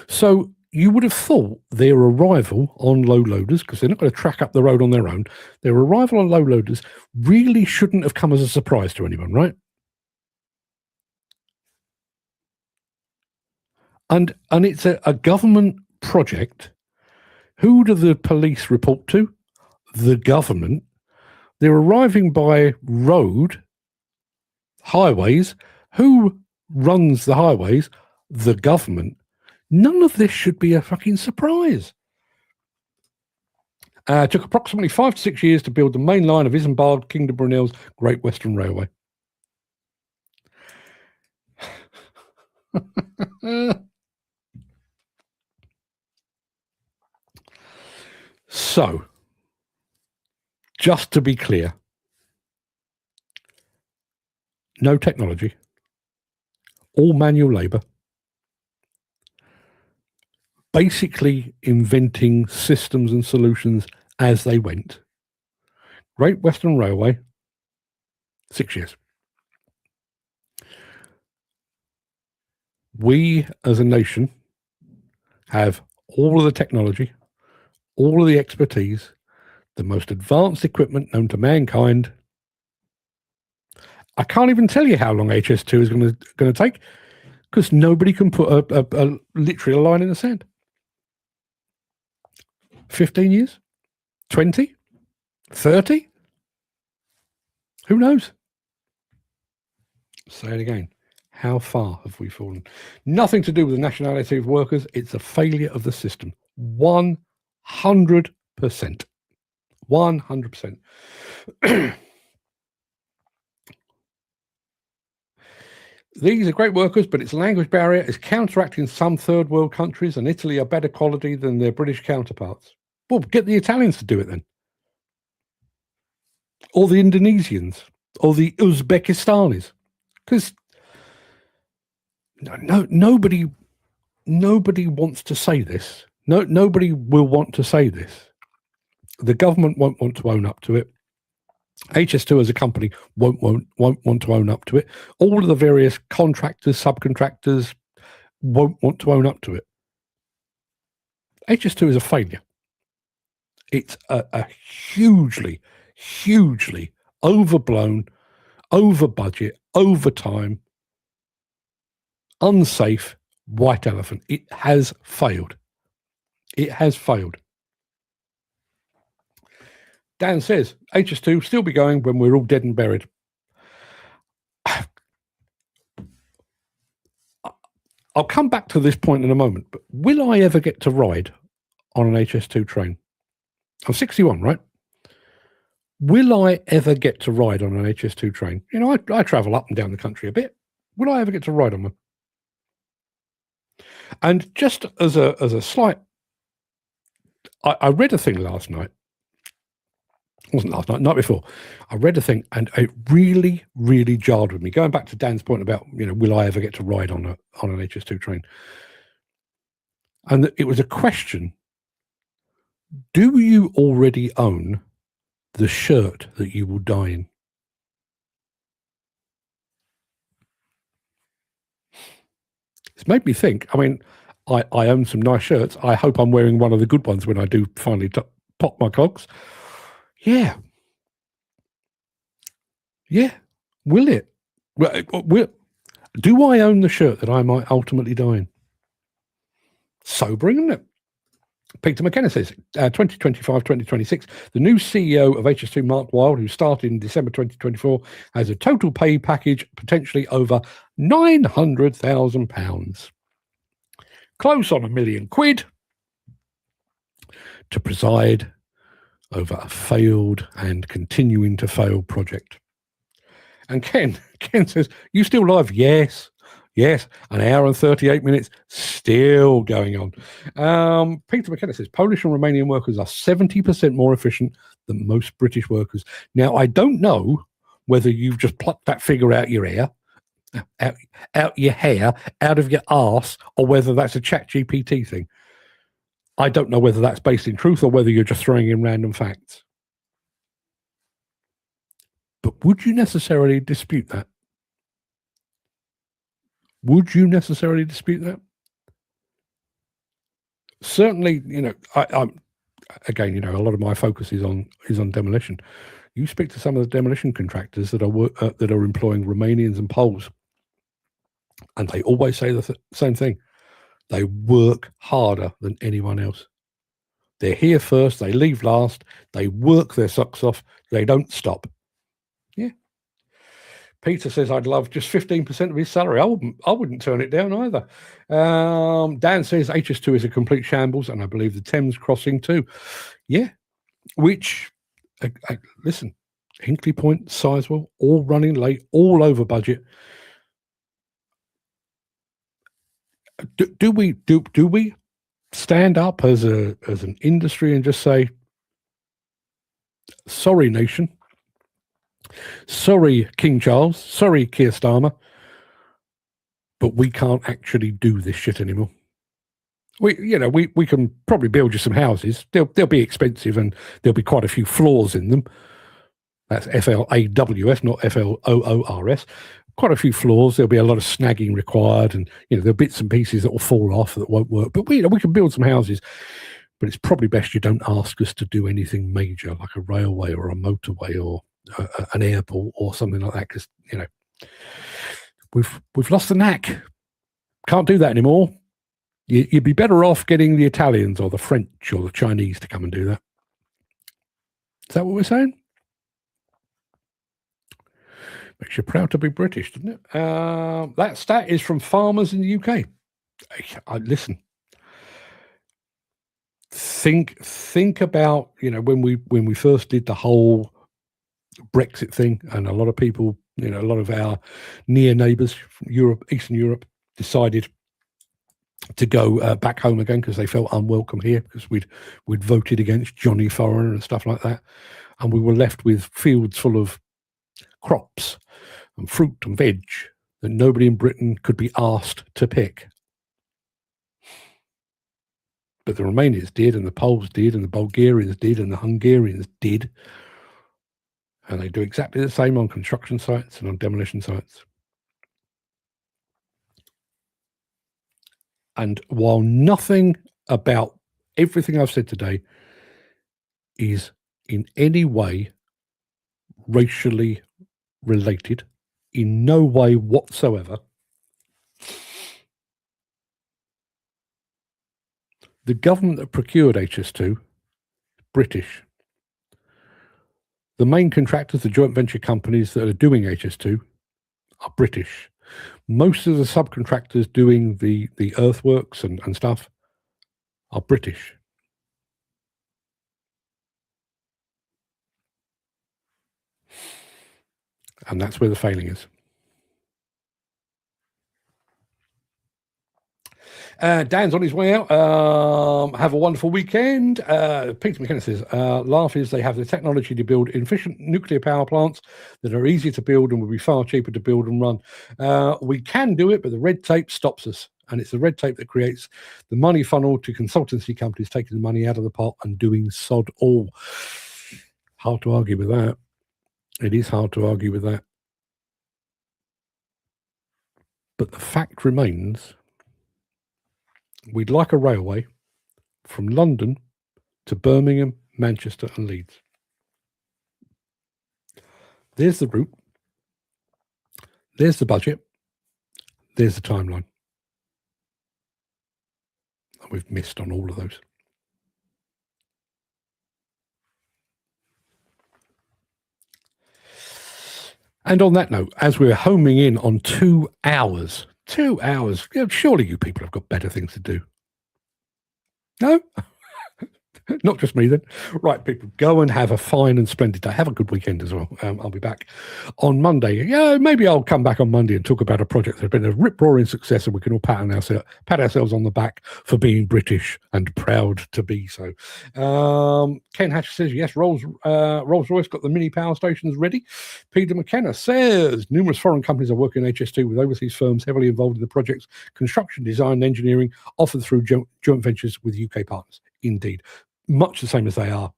So you would have thought their arrival on low loaders, because they're not going to track up the road on their own, their arrival on low loaders really shouldn't have come as a surprise to anyone, right? And it's a government project. Who do the police report to? The government. They're arriving by road, highways. Who runs the highways? The government. None of this should be a fucking surprise. It took approximately 5 to 6 years to build the main line of Isambard, Kingdom Brunel's Great Western Railway. So, just to be clear, no technology, all manual labour, basically inventing systems and solutions as they went. Great Western Railway, 6 years. We as a nation have all of the technology, all of the expertise, the most advanced equipment known to mankind. I can't even tell you how long HS2 is going to take, because nobody can put literally a line in the sand. 15 years? 20? 30? Who knows? Say it again. How far have we fallen? Nothing to do with the nationality of workers. It's a failure of the system. 100%. 100%. These are great workers, but its language barrier is counteracting some third world countries, and Italy are better quality than their British counterparts. Well, get the Italians to do it then. Or the Indonesians, or the Uzbekistanis. Because nobody wants to say this. Nobody will want to say this. The government won't want to own up to it. HS2 as a company won't want to own up to it. All of the various contractors, subcontractors won't want to own up to it. HS2 is a failure. It's a hugely overblown, over budget, over time, unsafe white elephant. It has failed. It has failed. Dan says, HS2 still be going when we're all dead and buried. I'll come back to this point in a moment, but will I ever get to ride on an HS2 train? I'm 61, right? Will I ever get to ride on an HS2 train? You know, I travel up and down the country a bit. Will I ever get to ride on one? And just as a slight, I read a thing last night. It wasn't last night, night before. I read a thing and it really, really jarred with me. Going back to Dan's point about, you know, will I ever get to ride on an HS2 train? And it was a question. Do you already own the shirt that you will die in? It's made me think. I mean, I own some nice shirts. I hope I'm wearing one of the good ones when I do finally pop my clogs. Yeah. Yeah. Will it? Do I own the shirt that I might ultimately die in? Sobering, isn't it? Peter McKenna says, 2025, 2026, the new CEO of HS2, Mark Wilde, who started in December 2024, has a total pay package potentially over £900,000. Close on £1 million to preside over a failed and continuing to fail project. And Ken says, you still live? Yes, an hour and 38 minutes, still going on. Peter McKenna says, Polish and Romanian workers are 70% more efficient than most British workers. Now, I don't know whether you've just plucked that figure out your hair, out of your arse, or whether that's a ChatGPT thing. I don't know whether that's based in truth or whether you're just throwing in random facts. But would you necessarily dispute that? Would you necessarily dispute that? Certainly, you know, I'm again, you know, a lot of my focus is on demolition. You speak to some of the demolition contractors that are employing Romanians and Poles, and they always say the same thing. They work harder than anyone else. They're here first, they leave last, they work their socks off, they don't stop. Yeah. Peter says, I'd love just 15% of his salary. I wouldn't turn it down either. Dan says, HS2 is a complete shambles, and I believe the Thames crossing too. Yeah. Which, listen, Hinkley Point, Sizewell, all running late, all over budget. Do we stand up as an industry and just say, sorry, nation, sorry, King Charles, sorry, Keir Starmer, but we can't actually do this shit anymore? We can probably build you some houses. They'll be expensive and there'll be quite a few flaws in them. That's FLAWS, not FLOORS. Quite a few flaws. There'll be a lot of snagging required, and there are bits and pieces that will fall off that won't work. But we can build some houses. But it's probably best you don't ask us to do anything major, like a railway or a motorway or an airport or something like that, because we've lost the knack. Can't do that anymore. You'd be better off getting the Italians or the French or the Chinese to come and do that. Is that what we're saying? Makes you proud to be British, doesn't it? That stat is from farmers in the UK. Listen, think about when we first did the whole Brexit thing, and a lot of people You know, a lot of our near neighbours from Europe, Eastern Europe, decided to go back home again because they felt unwelcome here because we'd voted against Johnny Foreigner and stuff like that, and we were left with fields full of crops and fruit and veg that nobody in Britain could be asked to pick. But the Romanians did, and the Poles did, and the Bulgarians did, and the Hungarians did. And they do exactly the same on construction sites and on demolition sites. And while nothing about everything I've said today is in any way racially related, in no way whatsoever, the government that procured HS2, British. The main contractors, the joint venture companies that are doing HS2 are British. Most of the subcontractors doing the earthworks and stuff are British. And that's where the failing is. Dan's on his way out. Have a wonderful weekend. Peter McKenna says, laugh is they have the technology to build efficient nuclear power plants that are easier to build and will be far cheaper to build and run. We can do it, but the red tape stops us. And it's the red tape that creates the money funnel to consultancy companies taking the money out of the pot and doing sod all. Hard to argue with that. It is hard to argue with that. But the fact remains, we'd like a railway from London to Birmingham, Manchester and Leeds. There's the route. There's the budget. There's the timeline. And we've missed on all of those. And on that note, as we're homing in on 2 hours, surely you people have got better things to do. No? Not just me then. Right, people, go and have a fine and splendid day. Have a good weekend as well. I'll be back on Monday. Yeah, maybe I'll come back on Monday and talk about a project that's been a rip-roaring success and we can all pat ourselves on the back for being British and proud to be so. Ken Hatcher says, yes, Rolls-Royce got the mini power stations ready. Peter McKenna says, numerous foreign companies are working in HS2 with overseas firms heavily involved in the project's construction, design and engineering, often through joint ventures with UK partners. Indeed. Much the same as they are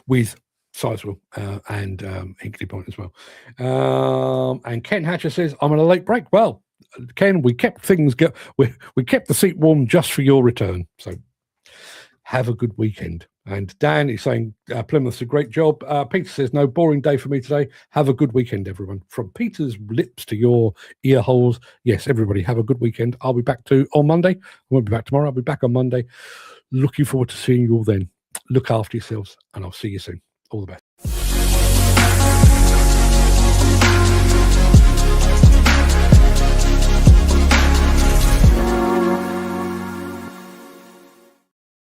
with Sizewell and Hinkley Point as well. And Ken Hatcher says, I'm on a late break. Well, Ken, we kept we kept the seat warm just for your return. So have a good weekend. And Dan is saying, Plymouth's a great job. Peter says, no boring day for me today. Have a good weekend, everyone. From Peter's lips to your ear holes. Yes, everybody, have a good weekend. I'll be back on Monday. I won't be back tomorrow. I'll be back on Monday. Looking forward to seeing you all then. Look after yourselves, and I'll see you soon. All the best.